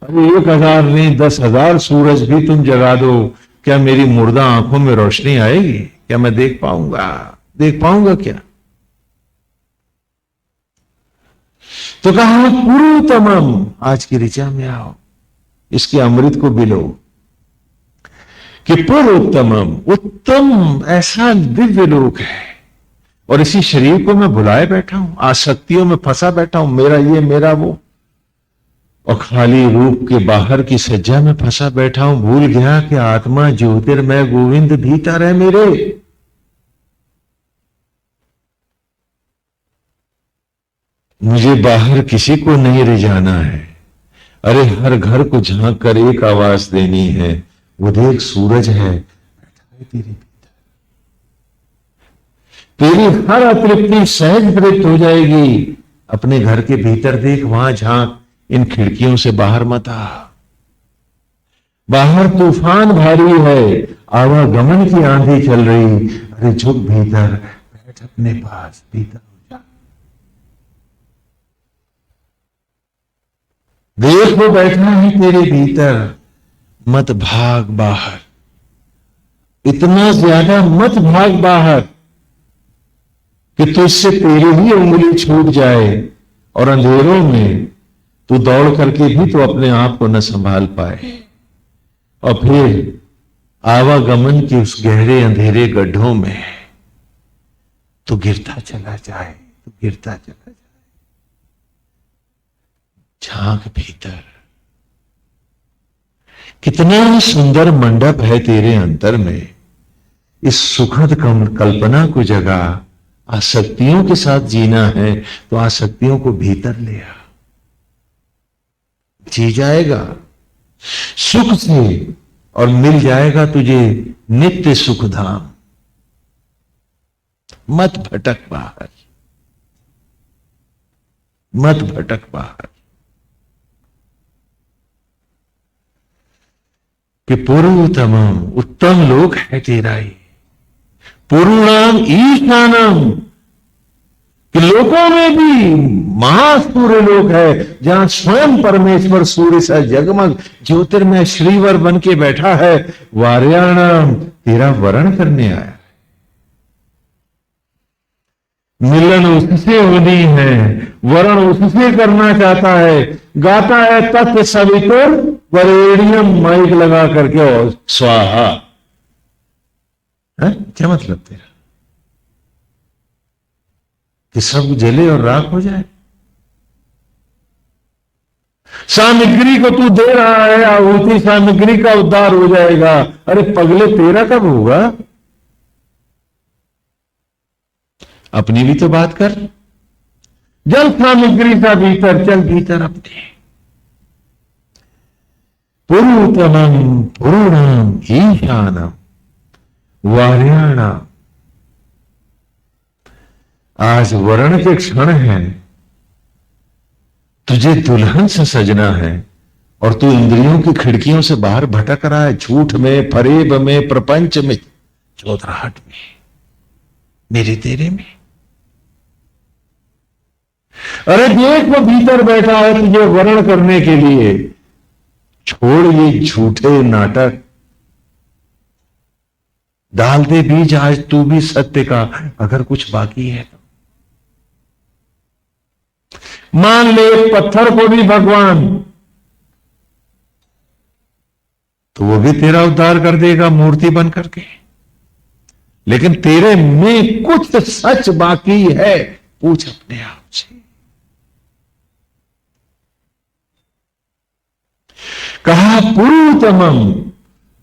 अरे 1000 नहीं 10,000 सूरज भी तुम जगा दो, क्या मेरी मुर्दा आंखों में रोशनी आएगी? क्या मैं देख पाऊंगा क्या? तो कहा पुरुतमम, आज की ऋचा में आओ, इसके अमृत को बिलो कि पुरुतमम, उत्तम ऐसा दिव्य लोक है। और इसी शरीर को मैं भुलाए बैठा हूं, आसक्तियों में फंसा बैठा हूं, मेरा ये मेरा वो, और खाली रूप के बाहर की सज्जा में फंसा बैठा हूं। भूल गया कि आत्मा ज्योतिर्मय गोविंद भीतर है मेरे। मुझे बाहर किसी को नहीं रिझाना है। अरे हर घर को झांक कर एक आवाज देनी है, वो देख सूरज है बैठा है तेरे भीतर। तेरी हर अतृप्ति सहज तृप्त हो जाएगी। अपने घर के भीतर देख, वहां झांक, इन खिड़कियों से बाहर मत आ। बाहर तूफान भारी है, आवागमन की आंधी चल रही। अरे झुक भीतर, बैठ अपने पास, भीतर हो जा। देख वो बैठा है तेरे भीतर, मत भाग बाहर। इतना ज्यादा मत भाग बाहर कि तुझसे तेरी ही उंगली छूट जाए और अंधेरों में तू दौड़ करके भी तो अपने आप को न संभाल पाए, और फिर आवागमन की उस गहरे अंधेरे गड्ढों में तो गिरता चला जाए, तो गिरता चला जाए। झांक भीतर, कितना सुंदर मंडप है तेरे अंतर में। इस सुखद कल्पना को जगा। आसक्तियों के साथ जीना है तो आसक्तियों को भीतर ले आ। जी जाएगा सुख से और मिल जाएगा तुझे नित्य सुख धाम। मत भटक बाहर, मत भटक बाहर। कि पुरुतमम, उत्तम लोक है तेरा ही। पुरुणाम ईशानम, कि लोकों में भी महासूर्य लोक है, जहां स्वयं परमेश्वर सूर्य सा जगमग ज्योतिर्मय श्रीवर बन के बैठा है। वार्याणाम, तेरा वरण करने आया। मिलन उससे होनी है, वरण उससे करना चाहता है। गाता है तत् सवितुर वरेण्यम, माइक लगा करके, और स्वाहा। क्या मतलब तेरा? कि सब जले और राख हो जाए? सामग्री को तू दे रहा है, आहुति सामग्री का उद्धार हो जाएगा। अरे पगले, तेरा कब होगा? अपनी भी तो बात कर। जल सामग्री का भीतर, चल भीतर अपने। पुरुतमम पुरुणाम ईशानम वार्याणाम। आज वरण के क्षण है, तुझे दुल्हन से सजना है, और तू इंद्रियों की खिड़कियों से बाहर भटक रहा है, झूठ में, फरेब में, प्रपंच में, चौधराहट में, मेरे तेरे में। अरे देख, वो भीतर बैठा है तुझे वरण करने के लिए। छोड़ ये झूठे नाटक, डाल दे बीज आज तू भी सत्य का, अगर कुछ बाकी है तो। मान ले पत्थर को भी भगवान, तो वो भी तेरा उद्धार कर देगा मूर्ति बन करके। लेकिन तेरे में कुछ सच बाकी है, पूछ अपने आप से। कहा पुरुतमम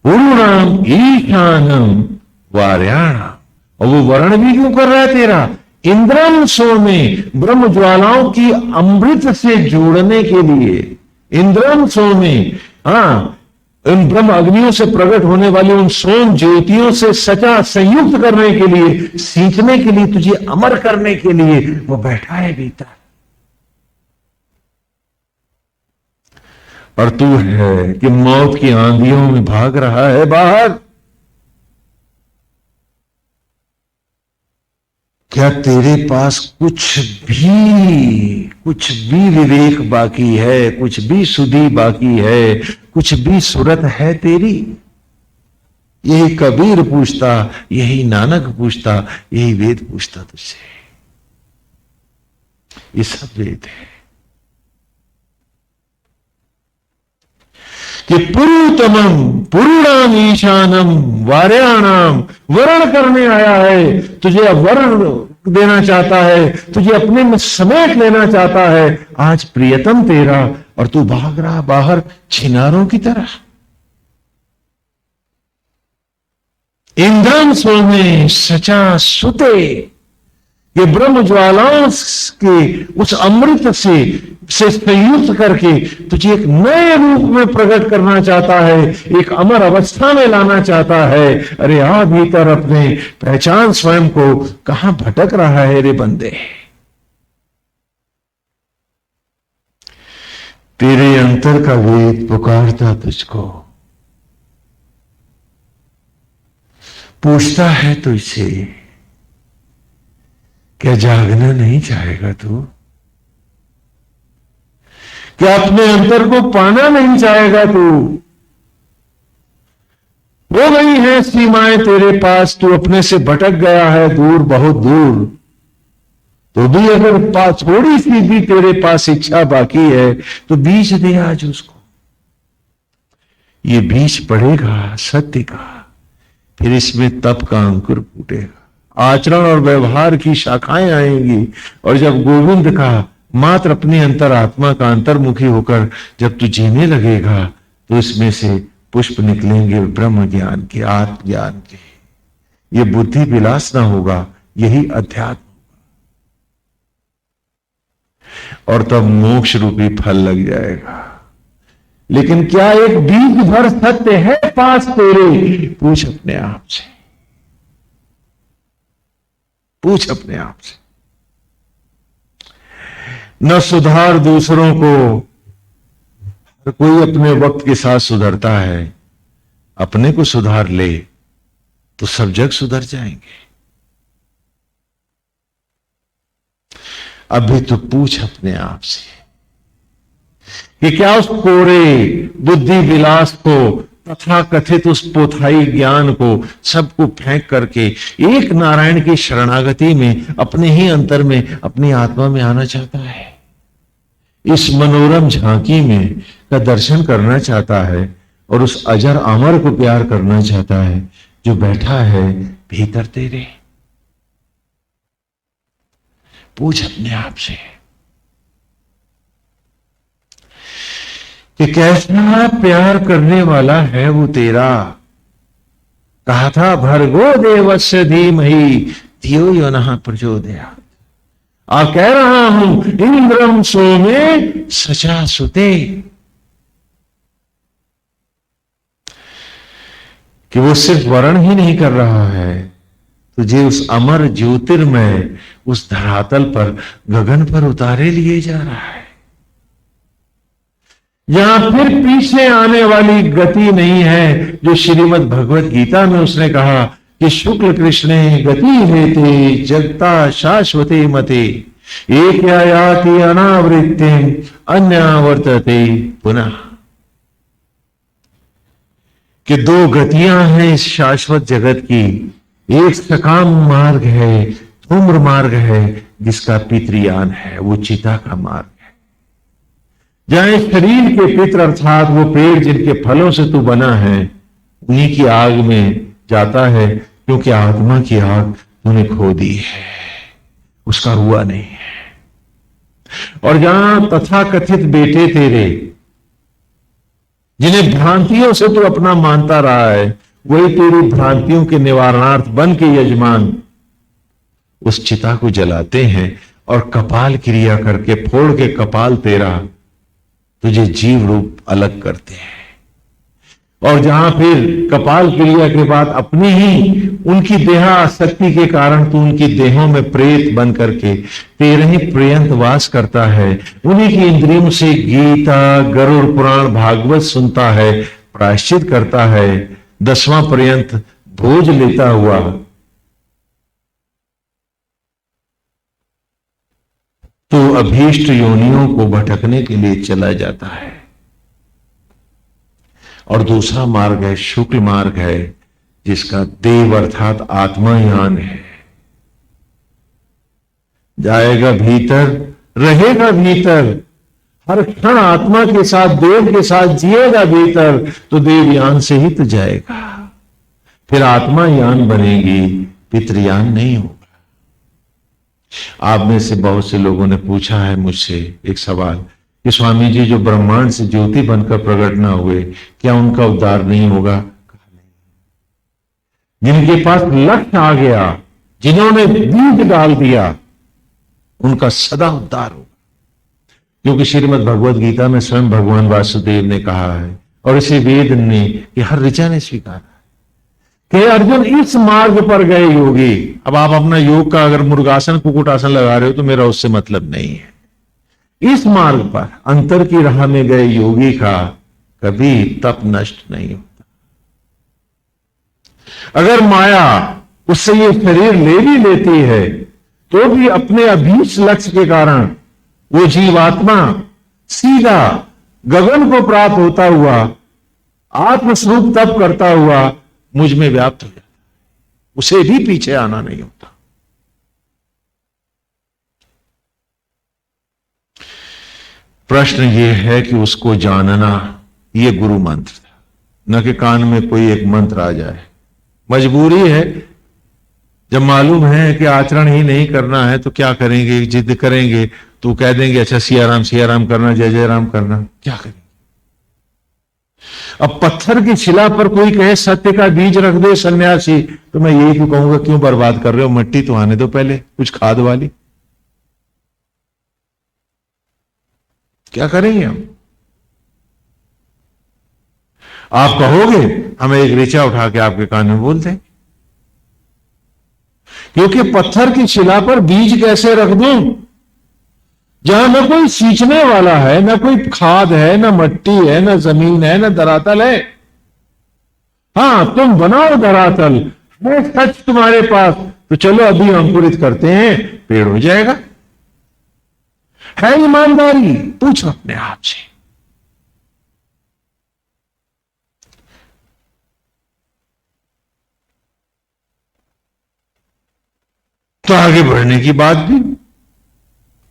पुरुणाम ईशानम वार्याणाम। और वो वर्ण भी क्यों कर रहा है तेरा? इंद्रम सो में, ब्रह्म ज्वालाओं की अमृत से जोड़ने के लिए। इंद्रम सो में, इन ब्रह्म अग्नियों से प्रकट होने वाली उन सोम ज्योतियों से सचा संयुक्त करने के लिए, सींचने के लिए, तुझे अमर करने के लिए वो बैठा है भीतर। और तू है कि मौत की आंधियों में भाग रहा है बाहर। क्या तेरे पास कुछ भी विवेक बाकी है? कुछ भी सुधि बाकी है? कुछ भी सुरत है तेरी? यही कबीर पूछता, यही नानक पूछता, यही वेद पूछता तुझसे। ये सब वेद है कि पुरुतमम पुरुणाम ईशानम वार्याणाम, वर्ण करने आया है। तुझे अब वर्ण देना चाहता है, तुझे अपने में समेट लेना चाहता है। आज प्रियतम तेरा, और तू भाग रहा बाहर छिनारों की तरह। इंद्रम सोमे सचा सुते, ये ब्रह्म ज्वालाओं के उस अमृत से संयुक्त करके तुझे एक नए रूप में प्रकट करना चाहता है, एक अमर अवस्था में लाना चाहता है। अरे आ भीतर अपने, पहचान स्वयं को। कहां भटक रहा है रे बंदे? तेरे अंतर का वेद पुकारता तुझको, पूछता है तुझसे, क्या जागना नहीं चाहेगा तू? क्या अपने अंतर को पाना नहीं चाहेगा तू? हो गई है सीमाएं तेरे पास, तू अपने से भटक गया है दूर, बहुत दूर। तो भी अगर थोड़ी सी भी तेरे पास इच्छा बाकी है तो बीज दे आज उसको। ये बीज पड़ेगा सत्य का, फिर इसमें तप का अंकुर फूटेगा, आचरण और व्यवहार की शाखाएं आएंगी। और जब गोविंद का मात्र अपनी अंतर आत्मा का अंतर्मुखी होकर जब तू जीने लगेगा, तो इसमें से पुष्प निकलेंगे ब्रह्म ज्ञान के, आत्म ज्ञान के। ये बुद्धि विलास ना होगा, यही अध्यात्म। और तब मोक्ष रूपी फल लग जाएगा। लेकिन क्या एक बीज भर सत्य है पास तेरे? पूछ अपने आप से, पूछ अपने आप से। न सुधार दूसरों को, हर कोई अपने वक्त के साथ सुधरता है। अपने को सुधार ले तो सब जग सुधर जाएंगे। अभी तो पूछ अपने आप से कि क्या उस कोरे बुद्धि विलास को तथा कथित उस पोथाई ज्ञान को सबको फेंक करके एक नारायण की शरणागति में अपने ही अंतर में अपनी आत्मा में आना चाहता है, इस मनोरम झांकी में का दर्शन करना चाहता है और उस अजर अमर को प्यार करना चाहता है जो बैठा है भीतर तेरे? पूछ अपने आप से कि कैसा प्यार करने वाला है वो तेरा। कहा था भर्गो देवस्य धीमहि धियो यो नः प्रचोदयात्। आप कह रहा हूं इंद्रम सोमे सचा सुते, कि वो सिर्फ वर्ण ही नहीं कर रहा है, तुझे उस अमर ज्योतिर्मय उस धरातल पर गगन पर उतारे लिए जा रहा है, यहां फिर पीछे आने वाली गति नहीं है। जो श्रीमद् भगवत गीता में उसने कहा कि शुक्ल कृष्णे गति हेते जगता शाश्वते मते एक याति अनावृत्ति अन्यावर्तते पुनः, कि दो गतियां हैं इस शाश्वत जगत की। एक सकाम मार्ग है, धूम्र मार्ग है, जिसका पितृयान है, वो चिता का मार्ग है, जहां शरीर के पितर अर्थात वो पेड़ जिनके फलों से तू बना है उन्हीं की आग में जाता है, क्योंकि आत्मा की आग तूने खो दी है, उसका हुआ नहीं है। और जहां तथाकथित बेटे तेरे जिन्हें भ्रांतियों से तू अपना मानता रहा है, वही तेरी भ्रांतियों के निवारणार्थ बन के यजमान उस चिता को जलाते हैं और कपाल क्रिया करके फोड़ के कपाल तेरा तुझे जीव रूप अलग करते हैं। और जहां फिर कपाल क्रिया के बाद अपनी ही उनकी देहा आसक्ति के कारण तू उनकी देहों में प्रेत बन करके तेरे ही पर्यंत वास करता है, उन्हीं की इंद्रियों से गीता गरुड़ पुराण भागवत सुनता है, प्रायश्चित करता है, 10वां पर्यंत भोज लेता हुआ तो अभीष्ट योनियों को भटकने के लिए चला जाता है। और दूसरा मार्ग है शुक्ल मार्ग है, जिसका देव अर्थात आत्मायान है। जाएगा भीतर, रहेगा भीतर, हर क्षण आत्मा के साथ देव के साथ जिएगा भीतर, तो देवयान से ही तो जाएगा। फिर आत्मायान बनेगी, पितृयान नहीं होगा। आप में से बहुत से लोगों ने पूछा है मुझसे एक सवाल कि स्वामी जी जो ब्रह्मांड से ज्योति बनकर प्रकट ना हुए, क्या उनका उद्धार नहीं होगा? जिनके पास लक्ष्य आ गया, जिन्होंने बीज डाल दिया, उनका सदा उद्धार होगा। क्योंकि श्रीमद् भगवत गीता में स्वयं भगवान वासुदेव ने कहा है और इसे वेद ने कि हर ऋचा ने स्वीकारा कि अर्जुन इस मार्ग पर गए योगी। अब आप अपना योग का अगर मुर्गासन कुकुटासन लगा रहे हो तो मेरा उससे मतलब नहीं है। इस मार्ग पर अंतर की राह में गए योगी का कभी तप नष्ट नहीं होता। अगर माया उससे ये शरीर ले भी लेती है तो भी अपने अभीष्ट लक्ष्य के कारण वो जीवात्मा सीधा गगन को प्राप्त होता हुआ आत्मस्वरूप तप करता हुआ मुझ में व्याप्त हो जाता है, उसे भी पीछे आना नहीं होता। प्रश्न यह है कि उसको जानना, यह गुरु मंत्र था, न कि कान में कोई एक मंत्र आ जाए। मजबूरी है, जब मालूम है कि आचरण ही नहीं करना है तो क्या करेंगे, जिद करेंगे तो कह देंगे अच्छा सिया राम करना, जय जय राम करना, क्या करेंगे। अब पत्थर की शिला पर कोई कहे सत्य का बीज रख दे सन्यासी, तो मैं यही तो कहूंगा क्यों बर्बाद कर रहे हो, मिट्टी तो आने दो पहले कुछ खाद वाली। क्या करेंगे हम? आप कहोगे हमें एक ऋचा उठा के आपके कान में बोल दें, क्योंकि पत्थर की शिला पर बीज कैसे रख दूं जहां न कोई सींचने वाला है, न कोई खाद है, न मट्टी है, न जमीन है, न धरातल है। हां, तुम बनाओ धरातल, है सच तुम्हारे पास, तो चलो अभी अंकुरित करते हैं, पेड़ हो जाएगा। है ईमानदारी? पूछो अपने आप से। तो आगे बढ़ने की बात भी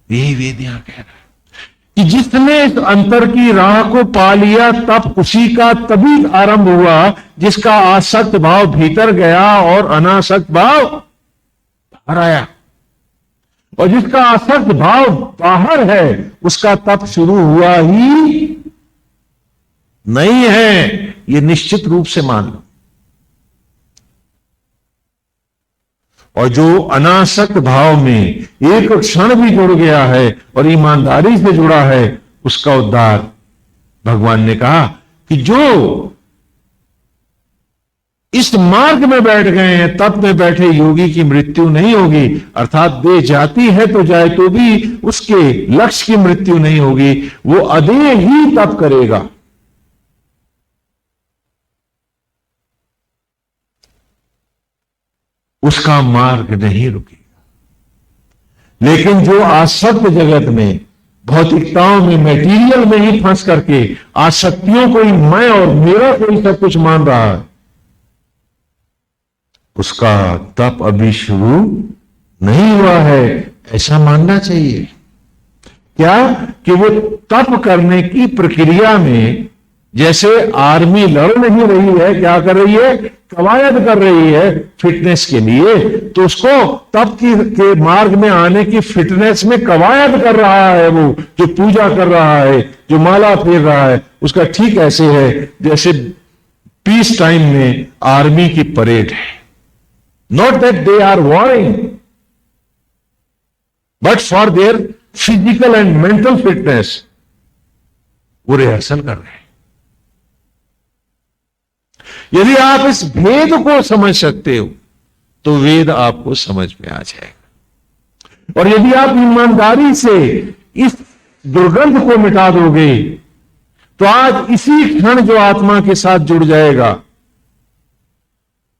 यही वेद यहां कह रहा है कि जिसने इस अंतर की राह को पा लिया तब उसी का तभी आरंभ हुआ जिसका आसक्त भाव भीतर गया और अनासक्त भाव बाहर आया, और जिसका आसक्त भाव बाहर है उसका तप शुरू हुआ ही नहीं है। यह निश्चित रूप से मान लो। और जो अनासक्त भाव में एक क्षण भी जुड़ गया है और ईमानदारी से जुड़ा है, उसका उद्धार, भगवान ने कहा कि जो इस मार्ग में बैठ गए हैं, तप में बैठे योगी की मृत्यु नहीं होगी, अर्थात देह जाती है तो जाए तो भी उसके लक्ष्य की मृत्यु नहीं होगी, वो अदेह ही तप करेगा। उसका मार्ग नहीं रुकेगा। लेकिन जो आसक्त जगत में, भौतिकताओं में, मटेरियल में ही फंस करके आसक्तियों को ही मैं और मेरा कोई सब कुछ मान रहा है, उसका तप अभी शुरू नहीं हुआ है, ऐसा मानना चाहिए। क्या कि वो तप करने की प्रक्रिया में, जैसे आर्मी लड़ नहीं रही है, क्या कर रही है, कवायद कर रही है फिटनेस के लिए, तो उसको तप के मार्ग में आने की फिटनेस में कवायद कर रहा है। वो जो पूजा कर रहा है, जो माला फेर रहा है, उसका ठीक ऐसे है जैसे पीस टाइम में आर्मी की परेड है। Not that they are warring, but for their physical and mental fitness वो रिहर्सल कर रहे हैं। यदि आप इस भेद को समझ सकते हो तो वेद आपको समझ में आ जाएगा। और यदि आप ईमानदारी से इस दुर्गंध को मिटा दोगे तो आज इसी क्षण जो आत्मा के साथ जुड़ जाएगा,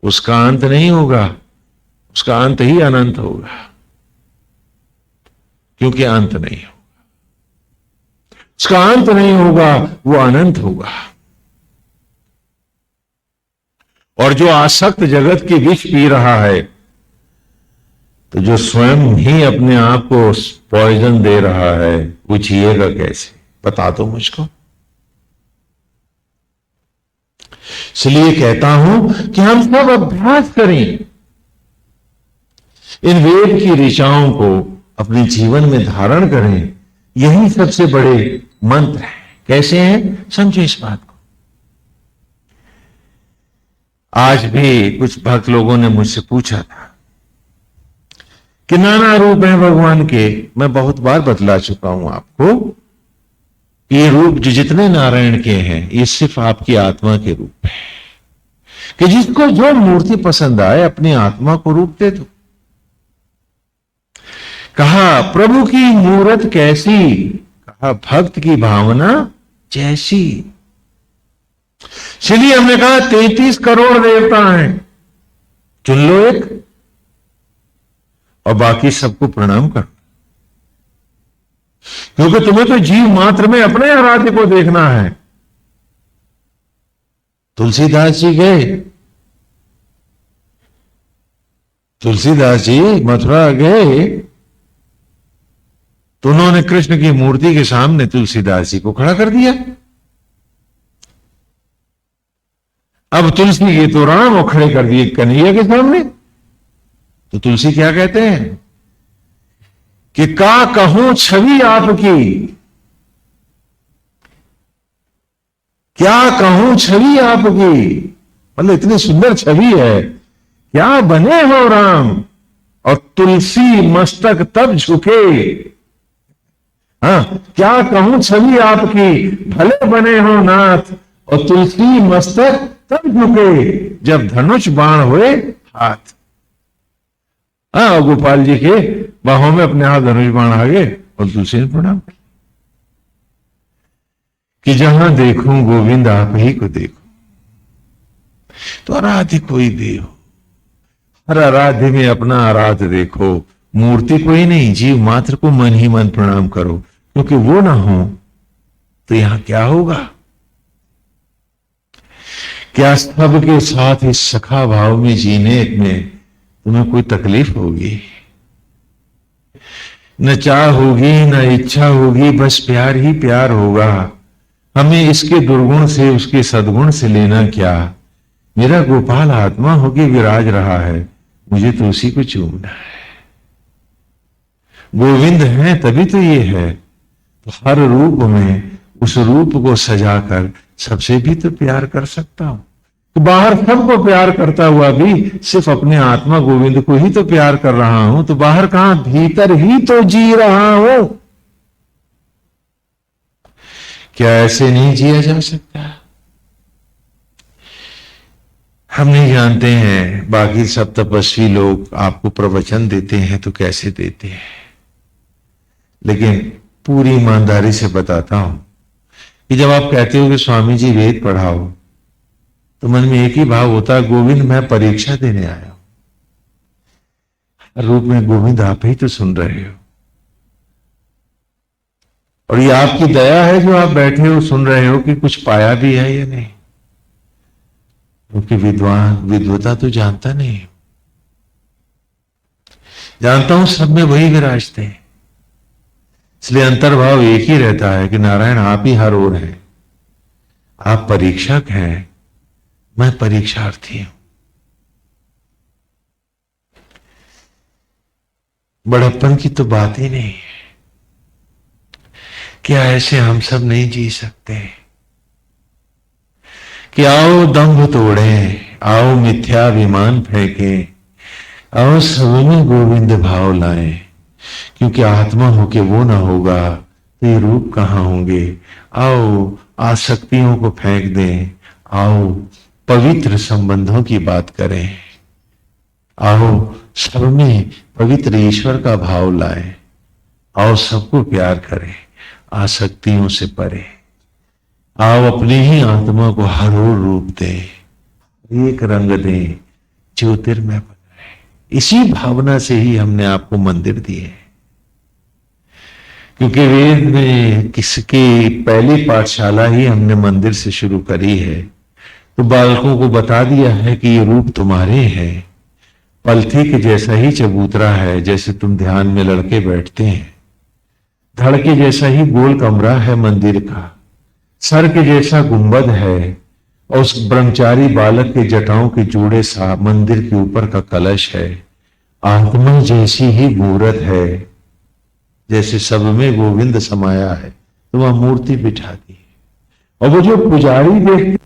उसका अंत नहीं होगा, उसका अंत ही अनंत होगा, क्योंकि अंत नहीं होगा। उसका अंत नहीं होगा, वो अनंत होगा। और जो आसक्त जगत की विष पी रहा है, तो जो स्वयं ही अपने आप को पॉइजन दे रहा है, वो जिएगा कैसे? बता दो मुझको। इसलिए कहता हूं कि हम सब अभ्यास करें, इन वेद की ऋचाओं को अपने जीवन में धारण करें। यही सबसे बड़े मंत्र हैं। कैसे हैं? समझो इस बात को। आज भी कुछ भक्त लोगों ने मुझसे पूछा था कि नाना रूप हैं भगवान के। मैं बहुत बार बतला चुका हूं आपको, ये रूप जो जितने नारायण के हैं, ये सिर्फ आपकी आत्मा के रूप है, कि जिसको जो मूर्ति पसंद आए अपनी आत्मा को रूप दे दो। कहा प्रभु की मूरत कैसी, कहा भक्त की भावना जैसी। इसलिए हमने कहा 33 करोड़ देवता हैं, चुन लो एक और बाकी सबको प्रणाम करो, क्योंकि तुम्हें तो जीव मात्र में अपने आराध्य को देखना है। तुलसीदास जी गए, तुलसीदास जी मथुरा गए, तो उन्होंने कृष्ण की मूर्ति के सामने तुलसीदास जी को खड़ा कर दिया। अब तुलसी के तो राम और खड़े कर दिए कन्हैया के सामने। तो तुलसी क्या कहते हैं कि का कहूं छवि आपकी, क्या कहूं छवि आपकी, मतलब इतनी सुंदर छवि है, क्या बने हो राम। और तुलसी मस्तक तब झुके, हाँ क्या कहूं छवि आपकी, भले बने हो नाथ और तुलसी मस्तक तब झुके जब धनुष बाण हुए हाथ। हाँ, गोपाल जी के बाहों में अपने हाथ धनुष बाण आ गए और तुलसी ने प्रणाम किया कि जहां देखूं गोविंद आप ही को देखूं। तो आराध्य कोई भी हो, हर आराध्य में अपना आराध्य देखो। मूर्ति कोई नहीं, जीव मात्र को मन ही मन प्रणाम करो, क्योंकि वो ना हो तो यहां क्या होगा? क्या सबके साथ इस सखा भाव में जीने में तुम्हें कोई तकलीफ होगी? न चाह होगी न इच्छा होगी, बस प्यार ही प्यार होगा। हमें इसके दुर्गुण से उसके सद्गुण से लेना क्या? मेरा गोपाल आत्मा होके विराज रहा है, मुझे तो उसी को चूमना है। गोविंद है तभी तो ये है। तो हर रूप में उस रूप को सजाकर सबसे भी तो प्यार कर सकता हूं। तो बाहर सबको प्यार करता हुआ भी सिर्फ अपने आत्मा गोविंद को ही तो प्यार कर रहा हूं, तो बाहर कहां, भीतर ही तो जी रहा हूं। क्या ऐसे नहीं जिया जा सकता? हम नहीं जानते हैं, बाकी सब तपस्वी लोग आपको प्रवचन देते हैं तो कैसे देते हैं, लेकिन पूरी ईमानदारी से बताता हूं कि जब आप कहते हो कि स्वामी जी वेद पढ़ाओ, तो मन में एक ही भाव होता है, गोविंद मैं परीक्षा देने आया हूं। रूप में गोविंद आप ही तो सुन रहे हो, और ये आपकी दया है जो आप बैठे हो सुन रहे हो कि कुछ पाया भी है या नहीं। क्योंकि विद्वान विद्वता तो जानता नहीं, जानता हूं सब में वही विराजते हैं, इसलिए अंतर्भाव एक ही रहता है कि नारायण आप ही हर ओर हैं। आप परीक्षक हैं, मैं परीक्षार्थी हूं। बड़प्पन की तो बात ही नहीं है। क्या ऐसे हम सब नहीं जी सकते कि आओ दंभ तोड़े, आओ मिथ्याभिमान फेंके, आओ सब में गोविंद भाव लाएं, क्योंकि आत्मा होके वो ना होगा तो ये रूप कहां होंगे। आओ आसक्तियों को फेंक दें, आओ पवित्र संबंधों की बात करें, आओ सब में पवित्र ईश्वर का भाव लाएं, आओ सबको प्यार करें, आसक्तियों से परे। आओ अपनी ही आत्मा को हर ओर रूप दें, एक रंग दें, ज्योतिर्मय बनाए। इसी भावना से ही हमने आपको मंदिर दिए, क्योंकि वेद में किसकी पहली पाठशाला ही हमने मंदिर से शुरू करी है। तो बालकों को बता दिया है कि ये रूप तुम्हारे हैं, पलथी के जैसा ही चबूतरा है, जैसे तुम ध्यान में लड़के बैठते हैं। धड़ के जैसा ही गोल कमरा है मंदिर का, सर के जैसा गुंबद है, और उस ब्रह्मचारी बालक के जटाओं के जोड़े सा मंदिर के ऊपर का कलश है। आत्मा जैसी ही मूर्त है, जैसे सब में गोविंद समाया है, तो वह मूर्ति बिठा दी। और वो जो पुजारी देखते